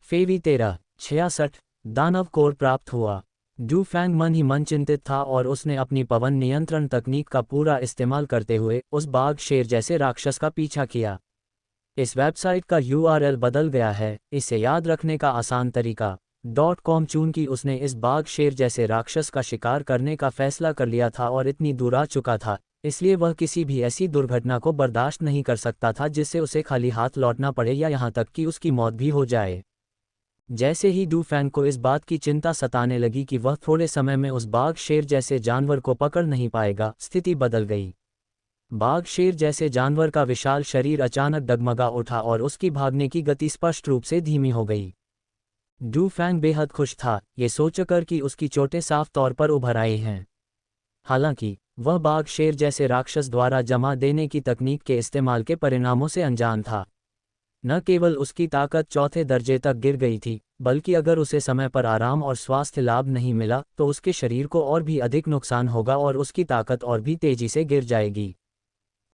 फेवी 1366 दानव कोर प्राप्त हुआ। डू फैंग मन ही मन चिंतित था और उसने अपनी पवन नियंत्रण तकनीक का पूरा इस्तेमाल करते हुए उस बाघ शेर जैसे राक्षस का पीछा किया। इस वेबसाइट का यूआरएल बदल गया है, इसे याद रखने का आसान तरीका .com। चूंकि उसने इस बाघ शेर जैसे राक्षस का शिकार करने का फैसला कर लिया था और इतनी दूर आ चुका था, इसलिए वह किसी भी ऐसी दुर्घटना को बर्दाश्त नहीं कर सकता था जिससे उसे खाली हाथ लौटना पड़े या यहाँ तक कि उसकी मौत भी हो जाए। जैसे ही डू फैंग को इस बात की चिंता सताने लगी कि वह थोड़े समय में उस बाघ शेर जैसे जानवर को पकड़ नहीं पाएगा, स्थिति बदल गई। बाघ शेर जैसे जानवर का विशाल शरीर अचानक डगमगा उठा और उसकी भागने की गति स्पष्ट रूप से धीमी हो गई। डू फैंग बेहद खुश था, ये सोचकर कि उसकी चोटें साफ तौर पर उभर आई हैं। हालांकि वह बाघ शेर जैसे राक्षस द्वारा जमा देने की तकनीक के इस्तेमाल के परिणामों से अनजान था। न केवल उसकी ताकत चौथे दर्जे तक गिर गई थी, बल्कि अगर उसे समय पर आराम और स्वास्थ्य लाभ नहीं मिला तो उसके शरीर को और भी अधिक नुकसान होगा और उसकी ताकत और भी तेजी से गिर जाएगी।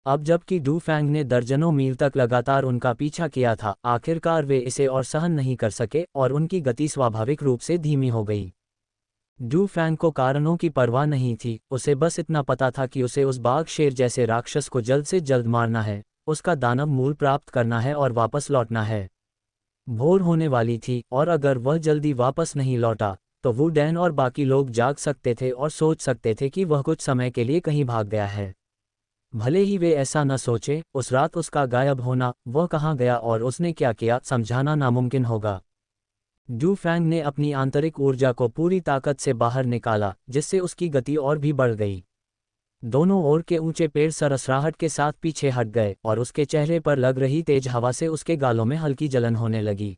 अब जबकि डू फैंग ने दर्जनों मील तक लगातार उनका पीछा किया था, आखिरकार वे इसे और सहन नहीं कर सके और उनकी गति स्वाभाविक रूप से धीमी हो गई। डू फैंग को कारणों की परवाह नहीं थी, उसे बस इतना पता था कि उसे उस बाघ शेर जैसे राक्षस को जल्द से जल्द मारना है, उसका दानव मूल प्राप्त करना है और वापस लौटना है। भोर होने वाली थी और अगर वह जल्दी वापस नहीं लौटा तो वू डैन और बाकी लोग जाग सकते थे और सोच सकते थे कि वह कुछ समय के लिए कहीं भाग गया है। भले ही वे ऐसा न सोचे, उस रात उसका गायब होना, वह कहाँ गया और उसने क्या किया, समझाना नामुमकिन होगा। डू फैंग ने अपनी आंतरिक ऊर्जा को पूरी ताकत से बाहर निकाला, जिससे उसकी गति और भी बढ़ गई। दोनों ओर के ऊंचे पेड़ सरसराहट के साथ पीछे हट गए और उसके चेहरे पर लग रही तेज हवा से उसके गालों में हल्की जलन होने लगी।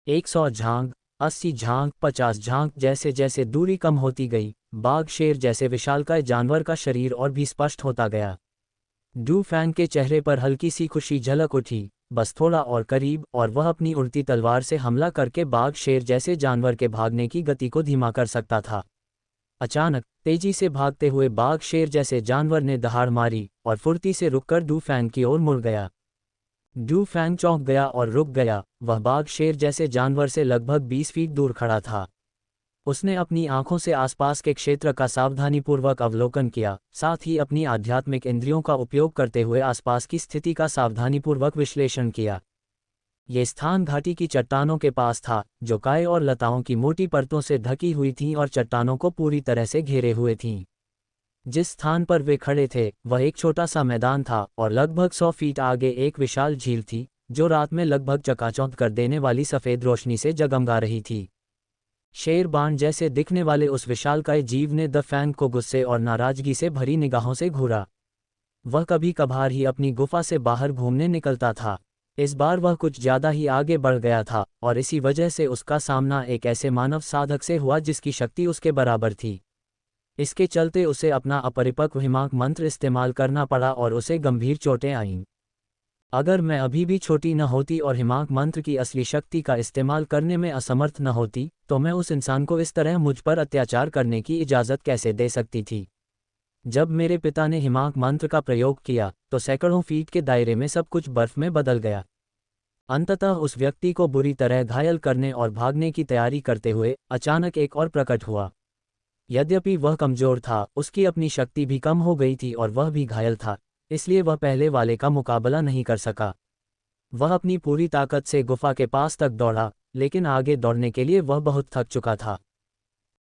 100 झांग, 80 झांग, 50 झांग, जैसे जैसे दूरी कम होती गई, बाघ शेर जैसे विशालकाय जानवर का शरीर और भी स्पष्ट होता गया। डू फैंग के चेहरे पर हल्की सी खुशी झलक उठी, बस थोड़ा और करीब, और वह अपनी उड़ती तलवार से हमला करके बाघ शेर जैसे जानवर के भागने की गति को धीमा कर सकता था। अचानक तेजी से भागते हुए बाघ शेर जैसे जानवर ने दहाड़ मारी और फुर्ती से रुककर डू फैंग की ओर मुड़ गया। डू फैंग चौंक गया और रुक गया, वह बाघ शेर जैसे जानवर से लगभग 20 फीट दूर खड़ा था। उसने अपनी आंखों से आसपास के क्षेत्र का सावधानीपूर्वक अवलोकन किया, साथ ही अपनी आध्यात्मिक इंद्रियों का उपयोग करते हुए आसपास की स्थिति का सावधानीपूर्वक विश्लेषण किया। ये स्थान घाटी की चट्टानों के पास था, जो काई और लताओं की मोटी परतों से ढकी हुई थीं और चट्टानों को पूरी तरह से घेरे हुए थीं। जिस स्थान पर वे खड़े थे वह एक छोटा सा मैदान था और लगभग 100 फीट आगे एक विशाल झील थी, जो रात में लगभग चकाचौंध कर देने वाली सफ़ेद रोशनी से जगमगा रही थी। शेर बाण जैसे दिखने वाले उस विशालकाय जीव ने द फैंग को गुस्से और नाराजगी से भरी निगाहों से घूरा। वह कभी कभार ही अपनी गुफा से बाहर घूमने निकलता था, इस बार वह कुछ ज्यादा ही आगे बढ़ गया था और इसी वजह से उसका सामना एक ऐसे मानव साधक से हुआ जिसकी शक्ति उसके बराबर थी। इसके चलते उसे अपना अपरिपक्व हिमांक मंत्र इस्तेमाल करना पड़ा और उसे गंभीर चोटें आईं। अगर मैं अभी भी छोटी न होती और हिमांक मंत्र की असली शक्ति का इस्तेमाल करने में असमर्थ न होती, तो मैं उस इंसान को इस तरह मुझ पर अत्याचार करने की इजाज़त कैसे दे सकती थी। जब मेरे पिता ने हिमांक मंत्र का प्रयोग किया तो सैकड़ों फीट के दायरे में सब कुछ बर्फ में बदल गया। अंततः उस व्यक्ति को बुरी तरह घायल करने और भागने की तैयारी करते हुए अचानक एक और प्रकट हुआ। यद्यपि वह कमज़ोर था, उसकी अपनी शक्ति भी कम हो गई थी और वह भी घायल था, इसलिए वह पहले वाले का मुकाबला नहीं कर सका। वह अपनी पूरी ताकत से गुफा के पास तक दौड़ा, लेकिन आगे दौड़ने के लिए वह बहुत थक चुका था।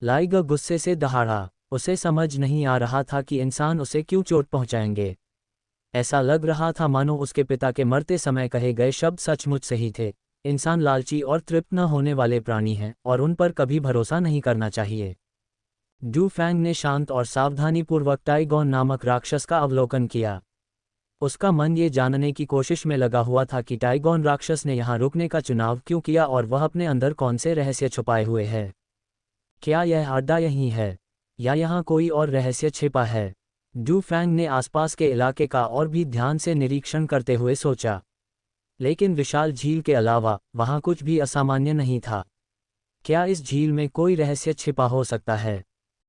लाइग गुस्से से दहाड़ा, उसे समझ नहीं आ रहा था कि इंसान उसे क्यों चोट पहुंचाएंगे। ऐसा लग रहा था मानो उसके पिता के मरते समय कहे गए शब्द सचमुच सही थे। इंसान लालची और तृप्त न होने वाले प्राणी हैं और उन पर कभी भरोसा नहीं करना चाहिए। डू फैंग ने शांत और सावधानीपूर्वक टाइगॉन नामक राक्षस का अवलोकन किया। उसका मन ये जानने की कोशिश में लगा हुआ था कि टाइगॉन राक्षस ने यहाँ रुकने का चुनाव क्यों किया और वह अपने अंदर कौन से रहस्य छुपाए हुए है। क्या यह अड्डा यही है या यहाँ कोई और रहस्य छिपा है? डू फैंग ने आसपास के इलाके का और भी ध्यान से निरीक्षण करते हुए सोचा, लेकिन विशाल झील के अलावा वहाँ कुछ भी असामान्य नहीं था। क्या इस झील में कोई रहस्य छिपा हो सकता है?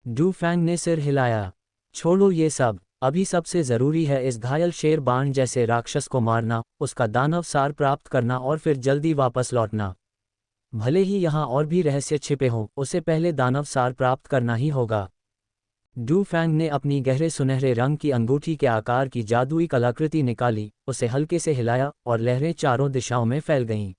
डू फैंग ने सिर हिलाया। छोड़ो ये सब, अभी सबसे ज़रूरी है इस घायल शेर बाण जैसे राक्षस को मारना, उसका दानव सार प्राप्त करना और फिर जल्दी वापस लौटना। भले ही यहाँ और भी रहस्य छिपे हों, उसे पहले दानव सार प्राप्त करना ही होगा। डू फैंग ने अपनी गहरे सुनहरे रंग की अंगूठी के आकार की जादुई कलाकृति निकाली, उसे हल्के से हिलाया और लहरें चारों दिशाओं में फैल गईं।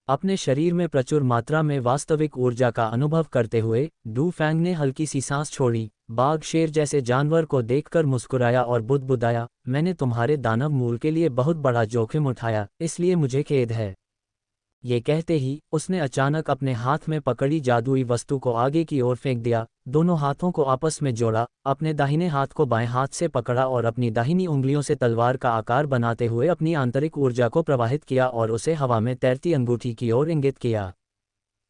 अपने शरीर में प्रचुर मात्रा में वास्तविक ऊर्जा का अनुभव करते हुए डू फैंग ने हल्की सी सांस छोड़ी, बाघ शेर जैसे जानवर को देखकर मुस्कुराया और बुदबुदाया, मैंने तुम्हारे दानव मूल के लिए बहुत बड़ा जोखिम उठाया, इसलिए मुझे खेद है। ये कहते ही उसने अचानक अपने हाथ में पकड़ी जादुई वस्तु को आगे की ओर फेंक दिया, दोनों हाथों को आपस में जोड़ा, अपने दाहिने हाथ को बाएं हाथ से पकड़ा और अपनी दाहिनी उंगलियों से तलवार का आकार बनाते हुए अपनी आंतरिक ऊर्जा को प्रवाहित किया और उसे हवा में तैरती अंगूठी की ओर इंगित किया।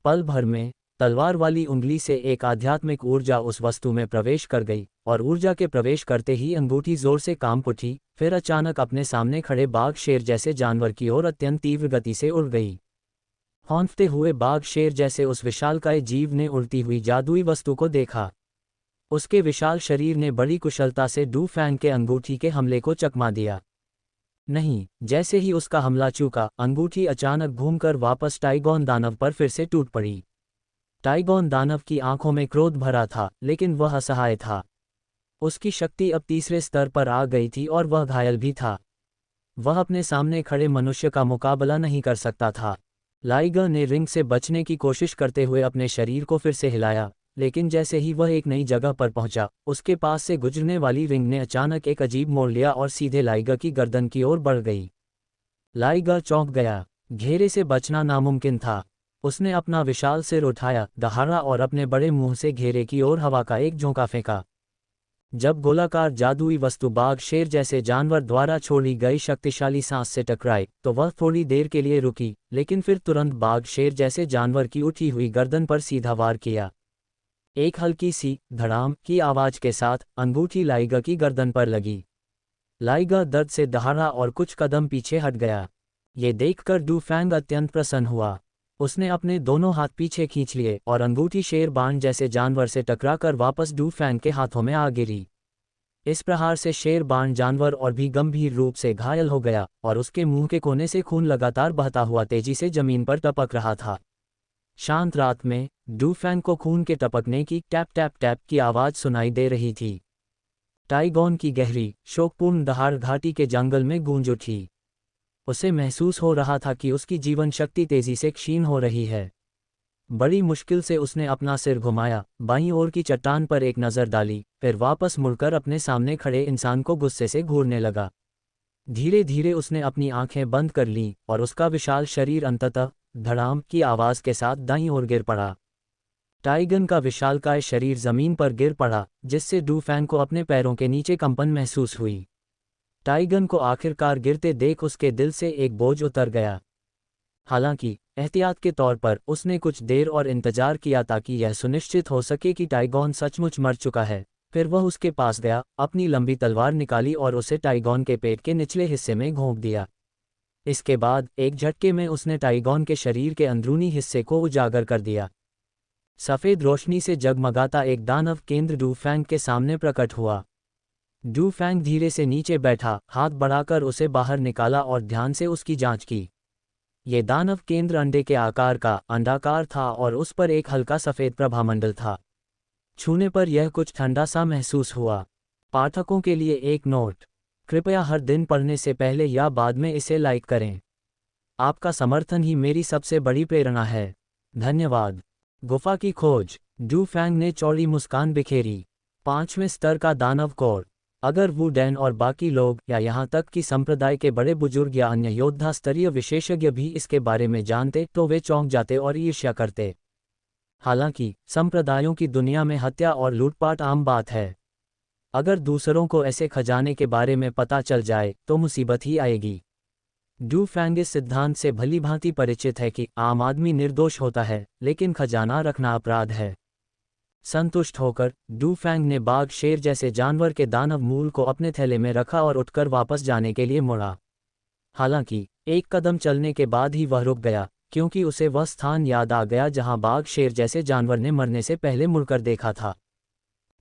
पल भर में तलवार वाली उंगली से एक आध्यात्मिक ऊर्जा उस वस्तु में प्रवेश कर गई और ऊर्जा के प्रवेश करते ही अंगूठी जोर से कांप उठी, फिर अचानक अपने सामने खड़े बाघ शेर जैसे जानवर की ओर अत्यंत तीव्र गति से उड़ गई। हौंफते हुए बाघ शेर जैसे उस विशालकाय जीव ने उड़ती हुई जादुई वस्तु को देखा। उसके विशाल शरीर ने बड़ी कुशलता से डू फैंग के अंगूठी के हमले को चकमा दिया। नहीं, जैसे ही उसका हमला चूका, अंगूठी अचानक घूमकर वापस टाइगॉन दानव पर फिर से टूट पड़ी। टाइगॉन दानव की आंखों में क्रोध भरा था, लेकिन वह असहाय था। उसकी शक्ति अब तीसरे स्तर पर आ गई थी और वह घायल भी था। वह अपने सामने खड़े मनुष्य का मुकाबला नहीं कर सकता था। लाइगर ने रिंग से बचने की कोशिश करते हुए अपने शरीर को फिर से हिलाया, लेकिन जैसे ही वह एक नई जगह पर पहुंचा, उसके पास से गुजरने वाली रिंग ने अचानक एक अजीब मोड़ लिया और सीधे लाइगर की गर्दन की ओर बढ़ गई। लाइगर चौंक गया। घेरे से बचना नामुमकिन था। उसने अपना विशाल सिर उठाया, दहाड़ा और अपने बड़े मुंह से घेरे की ओर हवा का एक झोंका फेंका। जब गोलाकार जादुई वस्तु बाघ शेर जैसे जानवर द्वारा छोड़ी गई शक्तिशाली सांस से टकराई, तो वह थोड़ी देर के लिए रुकी, लेकिन फिर तुरंत बाघ शेर जैसे जानवर की उठी हुई गर्दन पर सीधा वार किया। एक हल्की सी धड़ाम की आवाज के साथ अंगूठी लाइगा की गर्दन पर लगी। लाइगा दर्द से दहाड़ा और कुछ कदम पीछे हट गया। ये देखकर डू फैंग अत्यंत प्रसन्न हुआ। उसने अपने दोनों हाथ पीछे खींच लिए और अंगूठी शेर बाण जैसे जानवर से टकराकर वापस डू फैंग के हाथों में आ गिरी। इस प्रहार से शेर बाण जानवर और भी गंभीर रूप से घायल हो गया और उसके मुंह के कोने से खून लगातार बहता हुआ तेजी से जमीन पर टपक रहा था। शांत रात में डू फैंग को खून के टपकने की टैप टैप टैप की आवाज सुनाई दे रही थी। टाइगॉन की गहरी शोकपूर्ण दहाड़ घाटी के जंगल में गूंज उठी। उसे महसूस हो रहा था कि उसकी जीवन शक्ति तेजी से क्षीण हो रही है। बड़ी मुश्किल से उसने अपना सिर घुमाया, बाईं ओर की चट्टान पर एक नज़र डाली, फिर वापस मुड़कर अपने सामने खड़े इंसान को गुस्से से घूरने लगा। धीरे धीरे उसने अपनी आंखें बंद कर लीं और उसका विशाल शरीर अंततः धड़ाम की आवाज़ के साथ दाईं ओर गिर पड़ा। टाइगन का विशालकाय शरीर जमीन पर गिर पड़ा, जिससे डू फैंग को अपने पैरों के नीचे कंपन महसूस हुई। टाइगन को आखिरकार गिरते देख उसके दिल से एक बोझ उतर गया। हालांकि एहतियात के तौर पर उसने कुछ देर और इंतजार किया ताकि यह सुनिश्चित हो सके कि टाइगॉन सचमुच मर चुका है। फिर वह उसके पास गया, अपनी लंबी तलवार निकाली और उसे टाइगॉन के पेट के निचले हिस्से में घोंप दिया। इसके बाद एक झटके में उसने टाइगॉन के शरीर के अंदरूनी हिस्से को उजागर कर दिया। सफ़ेद रोशनी से जगमगाता एक दानव केंद्र डू फैंग के सामने प्रकट हुआ। डू फैंग धीरे से नीचे बैठा, हाथ बढ़ाकर उसे बाहर निकाला और ध्यान से उसकी जांच की। ये दानव केंद्र अंडे के आकार का अंडाकार था और उस पर एक हल्का सफ़ेद प्रभामंडल था। छूने पर यह कुछ ठंडा सा महसूस हुआ। पाठकों के लिए एक नोट, कृपया हर दिन पढ़ने से पहले या बाद में इसे लाइक करें। आपका समर्थन ही मेरी सबसे बड़ी प्रेरणा है। धन्यवाद। गुफा की खोज। डू फैंग ने चौड़ी मुस्कान बिखेरी। 5वें स्तर का दानव कोर। अगर वू डैन और बाकी लोग या यहाँ तक कि संप्रदाय के बड़े बुजुर्ग या अन्य योद्धा स्तरीय विशेषज्ञ भी इसके बारे में जानते तो वे चौंक जाते और ईर्ष्या करते। हालांकि संप्रदायों की दुनिया में हत्या और लूटपाट आम बात है। अगर दूसरों को ऐसे खजाने के बारे में पता चल जाए तो मुसीबत ही आएगी। डू फैंग इस सिद्धांत से भली भांति परिचित है कि आम आदमी निर्दोष होता है, लेकिन खजाना रखना अपराध है। संतुष्ट होकर डू फैंग ने बाघ शेर जैसे जानवर के दानव मूल को अपने थैले में रखा और उठकर वापस जाने के लिए मुड़ा। हालांकि एक कदम चलने के बाद ही वह रुक गया, क्योंकि उसे वह स्थान याद आ गया जहां बाघ शेर जैसे जानवर ने मरने से पहले मुड़कर देखा था।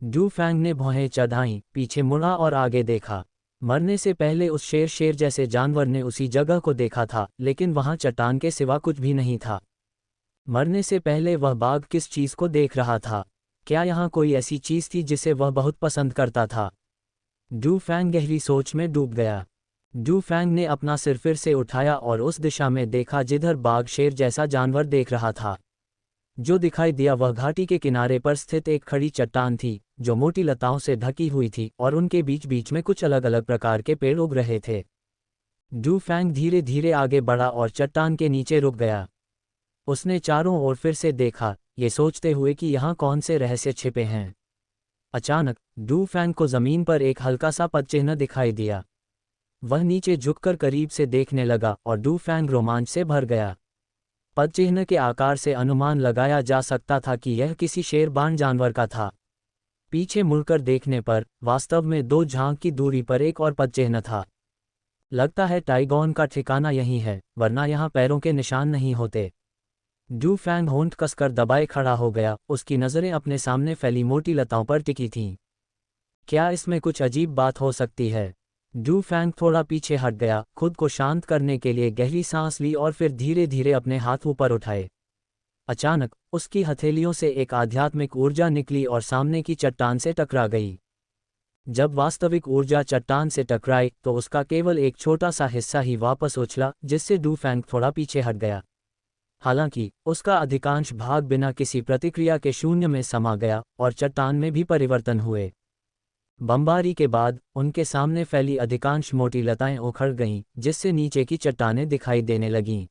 डू फैंग ने भौहें चढ़ाईं, पीछे मुड़ा और आगे देखा। मरने से पहले उस शेर जैसे जानवर ने उसी जगह को देखा था, लेकिन वहां चट्टान के सिवा कुछ भी नहीं था। मरने से पहले वह बाघ किस चीज को देख रहा था? क्या यहाँ कोई ऐसी चीज थी जिसे वह बहुत पसंद करता था? डू फैंग गहरी सोच में डूब गया। डू फैंग ने अपना सिर फिर से उठाया और उस दिशा में देखा जिधर बाघ शेर जैसा जानवर देख रहा था। जो दिखाई दिया वह घाटी के किनारे पर स्थित एक खड़ी चट्टान थी, जो मोटी लताओं से ढकी हुई थी और उनके बीच बीच में कुछ अलग अलग प्रकार के पेड़ उग रहे थे। डू फैंग धीरे धीरे आगे बढ़ा और चट्टान के नीचे रुक गया। उसने चारों ओर फिर से देखा, ये सोचते हुए कि यहाँ कौन से रहस्य छिपे हैं। अचानक डू फैंग को जमीन पर एक हल्का सा पदचिह्न दिखाई दिया। वह नीचे झुककर करीब से देखने लगा और डू फैंग रोमांच से भर गया। पदचिह्न के आकार से अनुमान लगाया जा सकता था कि यह किसी शेरबान जानवर का था। पीछे मुड़कर देखने पर वास्तव में 2 झांक की दूरी पर एक और पदचिह्न था। लगता है टाइगॉन का ठिकाना यही है, वरना यहाँ पैरों के निशान नहीं होते। डू फैंग होंठ कसकर दबाए खड़ा हो गया, उसकी नज़रें अपने सामने फैली मोटी लताओं पर टिकी थीं। क्या इसमें कुछ अजीब बात हो सकती है? डू फैंग थोड़ा पीछे हट गया, खुद को शांत करने के लिए गहरी सांस ली और फिर धीरे धीरे अपने हाथ ऊपर उठाए। अचानक उसकी हथेलियों से एक आध्यात्मिक ऊर्जा निकली और सामने की चट्टान से टकरा गई। जब वास्तविक ऊर्जा चट्टान से टकराई तो उसका केवल एक छोटा सा हिस्सा ही वापस उछला, जिससे डू फैंग थोड़ा पीछे हट गया। हालांकि उसका अधिकांश भाग बिना किसी प्रतिक्रिया के शून्य में समा गया और चट्टान में भी परिवर्तन हुए। बमबारी के बाद उनके सामने फैली अधिकांश मोटी लताएं उखड़ गईं, जिससे नीचे की चट्टानें दिखाई देने लगीं।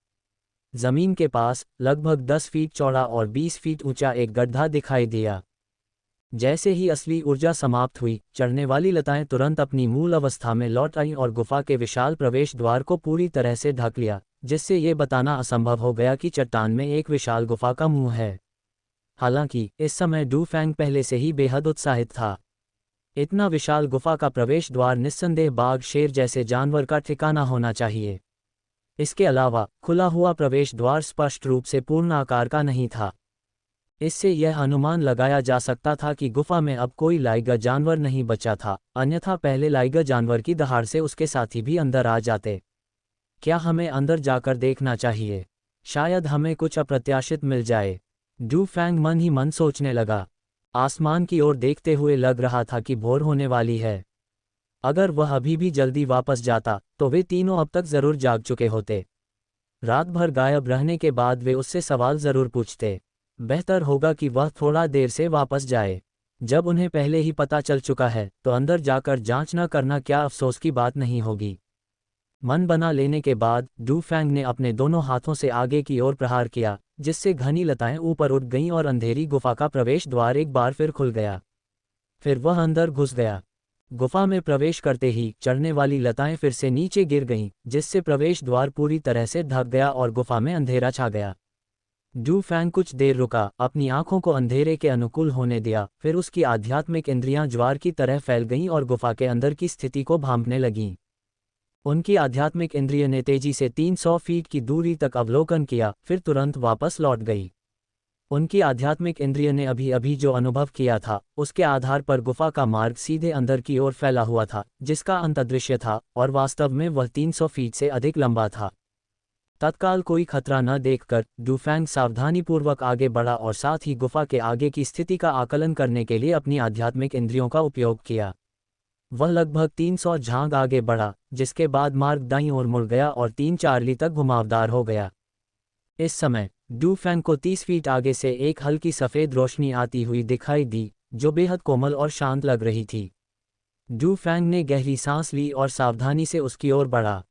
जमीन के पास लगभग 10 फीट चौड़ा और 20 फीट ऊंचा एक गड्ढा दिखाई दिया। जैसे ही असली ऊर्जा समाप्त हुई, चढ़ने वाली लताएं तुरंत अपनी मूल अवस्था में लौट आईं और गुफा के विशाल प्रवेश द्वार को पूरी तरह से ढक लिया, जिससे ये बताना असंभव हो गया कि चट्टान में एक विशाल गुफा का मुंह है। हालांकि इस समय डू फैंग पहले से ही बेहद उत्साहित था। इतना विशाल गुफा का प्रवेश द्वार निस्संदेह बाघ शेर जैसे जानवर का ठिकाना होना चाहिए। इसके अलावा खुला हुआ प्रवेश द्वार स्पष्ट रूप से पूर्ण आकार का नहीं था। इससे यह अनुमान लगाया जा सकता था कि गुफा में अब कोई लाइगर जानवर नहीं बचा था, अन्यथा पहले लाइगर जानवर की दहाड़ से उसके साथी भी अंदर आ जाते। क्या हमें अंदर जाकर देखना चाहिए? शायद हमें कुछ अप्रत्याशित मिल जाए। डू फैंग मन ही मन सोचने लगा। आसमान की ओर देखते हुए लग रहा था कि भोर होने वाली है। अगर वह अभी भी जल्दी वापस जाता तो वे तीनों अब तक जरूर जाग चुके होते। रात भर गायब रहने के बाद वे उससे सवाल जरूर पूछते। बेहतर होगा कि वह थोड़ा देर से वापस जाए। जब उन्हें पहले ही पता चल चुका है तो अंदर जाकर जांच न करना क्या अफसोस की बात नहीं होगी। मन बना लेने के बाद डू फैंग ने अपने दोनों हाथों से आगे की ओर प्रहार किया, जिससे घनी लताएं ऊपर उठ गईं और अंधेरी गुफा का प्रवेश द्वार एक बार फिर खुल गया। फिर वह अंदर घुस गया। गुफा में प्रवेश करते ही चढ़ने वाली लताएं फिर से नीचे गिर गईं, जिससे प्रवेश द्वार पूरी तरह से ढक गया और गुफा में अंधेरा छा गया। डू फैंग कुछ देर रुका, अपनी आंखों को अंधेरे के अनुकूल होने दिया, फिर उसकी आध्यात्मिक इंद्रियां ज्वार की तरह फैल गईं और गुफा के अंदर की स्थिति को भांपने लगीं। उनकी आध्यात्मिक इंद्रिय ने तेजी से 300 फीट की दूरी तक अवलोकन किया, फिर तुरंत वापस लौट गई। उनकी आध्यात्मिक इंद्रिय ने अभी अभी जो अनुभव किया था, उसके आधार पर गुफा का मार्ग सीधे अंदर की ओर फैला हुआ था, जिसका अंत अदृश्य था और वास्तव में वह 300 फीट से अधिक लंबा था। तत्काल कोई खतरा न देखकर डू फैंग सावधानीपूर्वक आगे बढ़ा और साथ ही गुफा के आगे की स्थिति का आकलन करने के लिए अपनी आध्यात्मिक इंद्रियों का उपयोग किया। वह लगभग 300 झांग आगे बढ़ा, जिसके बाद मार्ग दाईं ओर मुड़ गया और 3-4 ली तक घुमावदार हो गया। इस समय डू फैंग को 30 फीट आगे से एक हल्की सफ़ेद रोशनी आती हुई दिखाई दी, जो बेहद कोमल और शांत लग रही थी। डू फैंग ने गहरी सांस ली और सावधानी से उसकी ओर बढ़ा।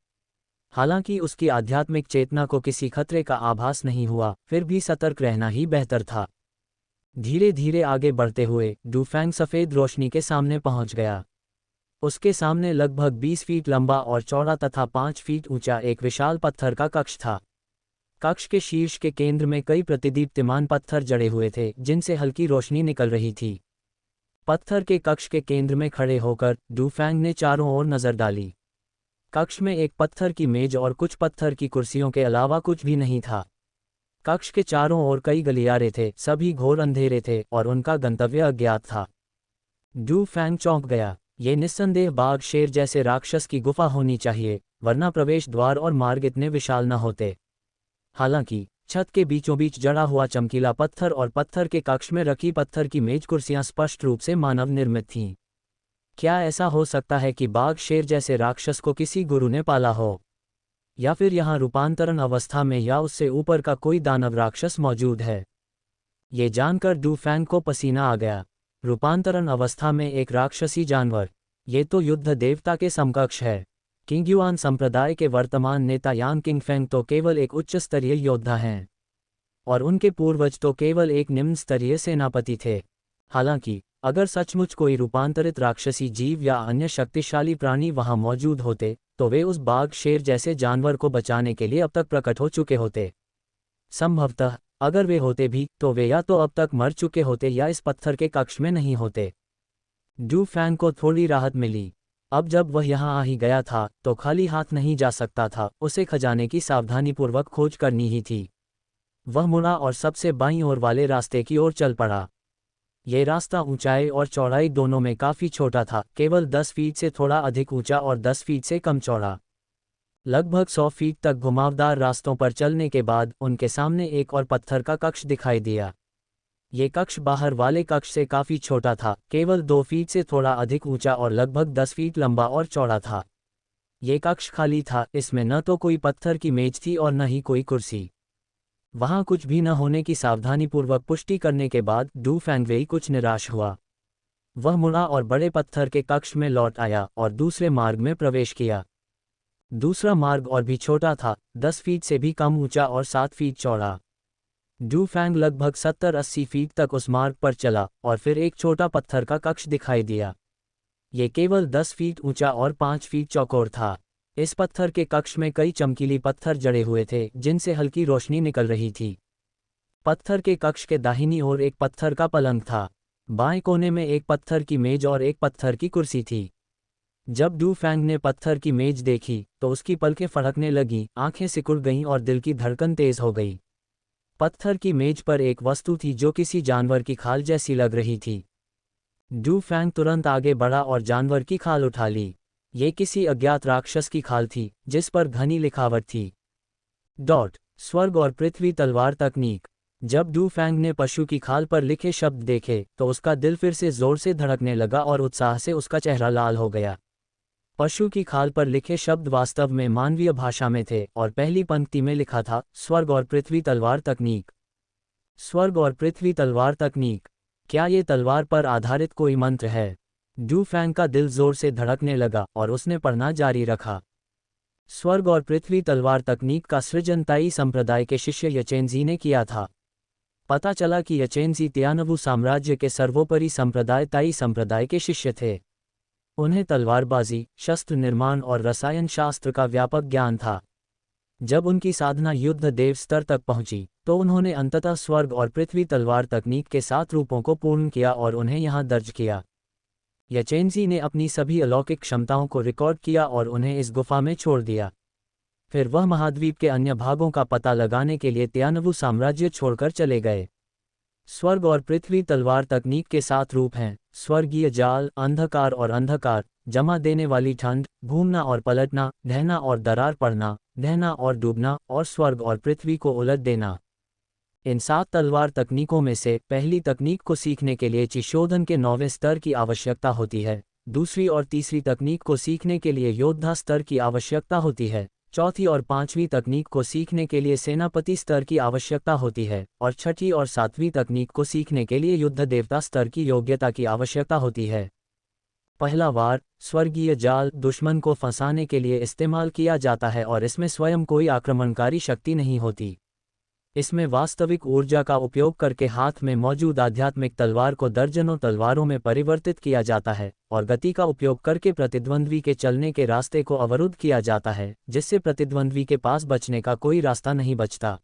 हालांकि उसकी आध्यात्मिक चेतना को किसी खतरे का आभास नहीं हुआ, फिर भी सतर्क रहना ही बेहतर था। धीरे धीरे आगे बढ़ते हुए डू फैंग सफ़ेद रोशनी के सामने पहुंच गया। उसके सामने लगभग 20 फीट लंबा और चौड़ा तथा 5 फीट ऊंचा एक विशाल पत्थर का कक्ष था। कक्ष के शीर्ष के केंद्र में कई प्रतिदीप्तिमान पत्थर जड़े हुए थे, जिनसे हल्की रोशनी निकल रही थी। पत्थर के कक्ष के केंद्र में खड़े होकर डू फैंग ने चारों ओर नजर डाली। कक्ष में एक पत्थर की मेज और कुछ पत्थर की कुर्सियों के अलावा कुछ भी नहीं था। कक्ष के चारों ओर कई गलियारे थे, सभी घोर अंधेरे थे और उनका गंतव्य अज्ञात था। डू फैंग चौंक गया। ये निस्संदेह बाघ शेर जैसे राक्षस की गुफा होनी चाहिए, वरना प्रवेश द्वार और मार्ग इतने विशाल न होते। हालांकि छत के बीचों बीच जड़ा हुआ चमकीला पत्थर और पत्थर के कक्ष में रखी पत्थर की मेज कुर्सियां स्पष्ट रूप से मानव निर्मित थीं। क्या ऐसा हो सकता है कि बाघ शेर जैसे राक्षस को किसी गुरु ने पाला हो? या फिर यहाँ रूपांतरण अवस्था में या उससे ऊपर का कोई दानव राक्षस मौजूद है? ये जानकर डू फैंग को पसीना आ गया। रूपांतरण अवस्था में एक राक्षसी जानवर, ये तो युद्ध देवता के समकक्ष है। किंगयुआन संप्रदाय के वर्तमान नेता यांग किंगफेंग तो केवल एक उच्च स्तरीय योद्धा हैं, और उनके पूर्वज तो केवल एक निम्न स्तरीय सेनापति थे। हालांकि अगर सचमुच कोई रूपांतरित राक्षसी जीव या अन्य शक्तिशाली प्राणी वहां मौजूद होते, तो वे उस बाघ शेर जैसे जानवर को बचाने के लिए अब तक प्रकट हो चुके होते। संभवतः अगर वे होते भी, तो वे या तो अब तक मर चुके होते या इस पत्थर के कक्ष में नहीं होते। डू फैंग को थोड़ी राहत मिली। अब जब वह यहाँ आ ही गया था, तो खाली हाथ नहीं जा सकता था, उसे खजाने की सावधानीपूर्वक खोज करनी ही थी। वह मुड़ा और सबसे बाईं ओर वाले रास्ते की ओर चल पड़ा। ये रास्ता ऊंचाई और चौड़ाई दोनों में काफ़ी छोटा था, केवल 10 फीट से थोड़ा अधिक ऊंचा और 10 फीट से कम चौड़ा। लगभग 100 फीट तक घुमावदार रास्तों पर चलने के बाद उनके सामने एक और पत्थर का कक्ष दिखाई दिया। ये कक्ष बाहर वाले कक्ष से काफ़ी छोटा था, केवल 2 फीट से थोड़ा अधिक ऊंचा और लगभग 10 फीट लंबा और चौड़ा था। ये कक्ष खाली था, इसमें न तो कोई पत्थर की मेज थी और न ही कोई कुर्सी। वहां कुछ भी न होने की सावधानीपूर्वक पुष्टि करने के बाद डू फैंगवेई कुछ निराश हुआ। वह मुड़ा और बड़े पत्थर के कक्ष में लौट आया और दूसरे मार्ग में प्रवेश किया। दूसरा मार्ग और भी छोटा था, 10 फीट से भी कम ऊंचा और 7 फीट चौड़ा। डू फैंग लगभग 70-80 फीट तक उस मार्ग पर चला और फिर एक छोटा पत्थर का कक्ष दिखाई दिया। ये केवल 10 फीट ऊंचा और 5 फीट चौकोर था। इस पत्थर के कक्ष में कई चमकीली पत्थर जड़े हुए थे, जिनसे हल्की रोशनी निकल रही थी। पत्थर के कक्ष के दाहिनी ओर एक पत्थर का पलंग था। बाएं कोने में एक पत्थर की मेज और एक पत्थर की कुर्सी थी। जब डू फैंग ने पत्थर की मेज देखी, तो उसकी पलकें फड़कने लगीं, आंखें सिकुड़ गईं और दिल की धड़कन तेज हो गई। पत्थर की मेज पर एक वस्तु थी जो किसी जानवर की खाल जैसी लग रही थी। डू फैंग तुरंत आगे बढ़ा और जानवर की खाल उठा ली। ये किसी अज्ञात राक्षस की खाल थी, जिस पर घनी लिखावट थी। स्वर्ग और पृथ्वी तलवार तकनीक। जब डू फैंग ने पशु की खाल पर लिखे शब्द देखे, तो उसका दिल फिर से जोर से धड़कने लगा और उत्साह से उसका चेहरा लाल हो गया। पशु की खाल पर लिखे शब्द वास्तव में मानवीय भाषा में थे और पहली पंक्ति में लिखा था, स्वर्ग और पृथ्वी तलवार तकनीक। स्वर्ग और पृथ्वी तलवार तकनीक। क्या ये तलवार पर आधारित कोई मंत्र है? डू फैंग का दिल जोर से धड़कने लगा और उसने पढ़ना जारी रखा। स्वर्ग और पृथ्वी तलवार तकनीक का सृजन ताई संप्रदाय के शिष्य यचेनजी ने किया था। पता चला कि यचेनजी तियानवु साम्राज्य के सर्वोपरि संप्रदाय ताई संप्रदाय के शिष्य थे। उन्हें तलवारबाजी, शस्त्र निर्माण और रसायन शास्त्र का व्यापक ज्ञान था। जब उनकी साधना युद्ध देव स्तर तक पहुंची, तो उन्होंने अंततः स्वर्ग और पृथ्वी तलवार तकनीक के 7 रूपों को पूर्ण किया और उन्हें यहाँ दर्ज किया। यचेनजी ने अपनी सभी अलौकिक क्षमताओं को रिकॉर्ड किया और उन्हें इस गुफा में छोड़ दिया। फिर वह महाद्वीप के अन्य भागों का पता लगाने के लिए तियानवु साम्राज्य छोड़कर चले गए। स्वर्ग और पृथ्वी तलवार तकनीक के 7 रूप हैं: स्वर्गीय जाल, अंधकार और अंधकार, जमा देने वाली ठंड, घूमना और पलटना, ढहना और दरार पड़ना, ढहना और डूबना, और स्वर्ग और पृथ्वी को उलट देना। इन 7 तलवार तकनीकों में से पहली तकनीक को सीखने के लिए चिशोधन के 9वें स्तर की आवश्यकता होती है। दूसरी और तीसरी तकनीक को सीखने के लिए योद्धा स्तर की आवश्यकता होती है। चौथी और 5वीं तकनीक को सीखने के लिए सेनापति स्तर की आवश्यकता होती है, और छठी और 7वीं तकनीक को सीखने के लिए युद्ध देवता स्तर की योग्यता की आवश्यकता होती है। पहला वार, स्वर्गीय जाल, दुश्मन को फंसाने के लिए इस्तेमाल किया जाता है और इसमें स्वयं कोई आक्रमणकारी शक्ति नहीं होती। इसमें वास्तविक ऊर्जा का उपयोग करके हाथ में मौजूद आध्यात्मिक तलवार को दर्जनों तलवारों में परिवर्तित किया जाता है और गति का उपयोग करके प्रतिद्वंद्वी के चलने के रास्ते को अवरुद्ध किया जाता है, जिससे प्रतिद्वंद्वी के पास बचने का कोई रास्ता नहीं बचता।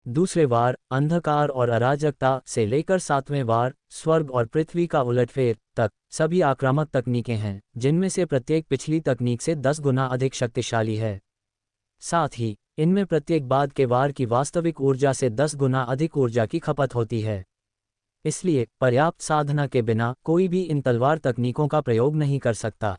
दूसरे वार, अंधकार और अराजकता से लेकर 7वें वार, स्वर्ग और पृथ्वी का उलटफेर तक, सभी आक्रामक तकनीकें हैं, जिनमें से प्रत्येक पिछली तकनीक से 10 गुना अधिक शक्तिशाली है। साथ ही इनमें प्रत्येक बाद के वार की वास्तविक ऊर्जा से 10 गुना अधिक ऊर्जा की खपत होती है। इसलिए पर्याप्त साधना के बिना कोई भी इन तलवार तकनीकों का प्रयोग नहीं कर सकता।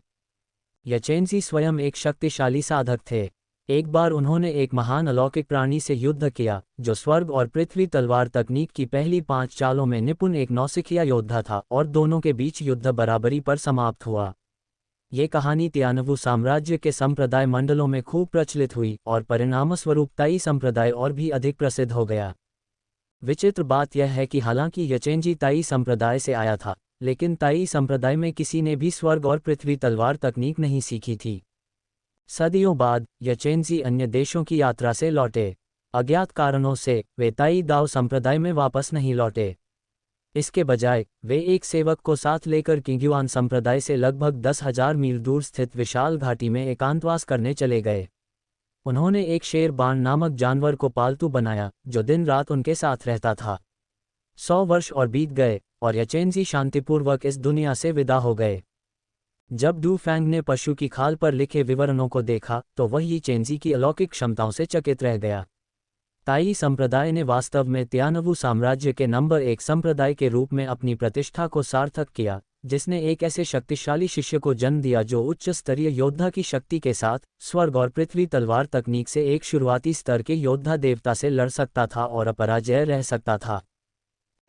यचेनजी स्वयं एक शक्तिशाली साधक थे। एक बार उन्होंने एक महान अलौकिक प्राणी से युद्ध किया जो स्वर्ग और पृथ्वी तलवार तकनीक की पहली 5 चालों में निपुण एक नौसिखिया योद्धा था, और दोनों के बीच युद्ध बराबरी पर समाप्त हुआ। ये कहानी तियानवु साम्राज्य के संप्रदाय मंडलों में खूब प्रचलित हुई और परिणामस्वरूप ताई संप्रदाय और भी अधिक प्रसिद्ध हो गया। विचित्र बात यह है कि हालांकि यचेंजी ताई संप्रदाय से आया था, लेकिन ताई संप्रदाय में किसी ने भी स्वर्ग और पृथ्वी तलवार तकनीक नहीं सीखी थी। सदियों बाद यचेंजी अन्य देशों की यात्रा से लौटे। अज्ञात कारणों से वे ताई दाओ संप्रदाय में वापस नहीं लौटे। इसके बजाय वे एक सेवक को साथ लेकर किंग्युआन संप्रदाय से लगभग 10,000 मील दूर स्थित विशाल घाटी में एकांतवास करने चले गए। उन्होंने एक शेर बाण नामक जानवर को पालतू बनाया जो दिन रात उनके साथ रहता था। 100 वर्ष और बीत गए और यचेंजी शांतिपूर्वक इस दुनिया से विदा हो गए। जब डू फैंग ने पशु की खाल पर लिखे विवरणों को देखा तो वह यचेंजी की अलौकिक क्षमताओं से चकित रह गया। ताई संप्रदाय ने वास्तव में तियानवु साम्राज्य के नंबर 1 संप्रदाय के रूप में अपनी प्रतिष्ठा को सार्थक किया, जिसने एक ऐसे शक्तिशाली शिष्य को जन्म दिया जो उच्च स्तरीय योद्धा की शक्ति के साथ स्वर्ग और पृथ्वी तलवार तकनीक से एक शुरुआती स्तर के योद्धा देवता से लड़ सकता था और अपराजय रह सकता था।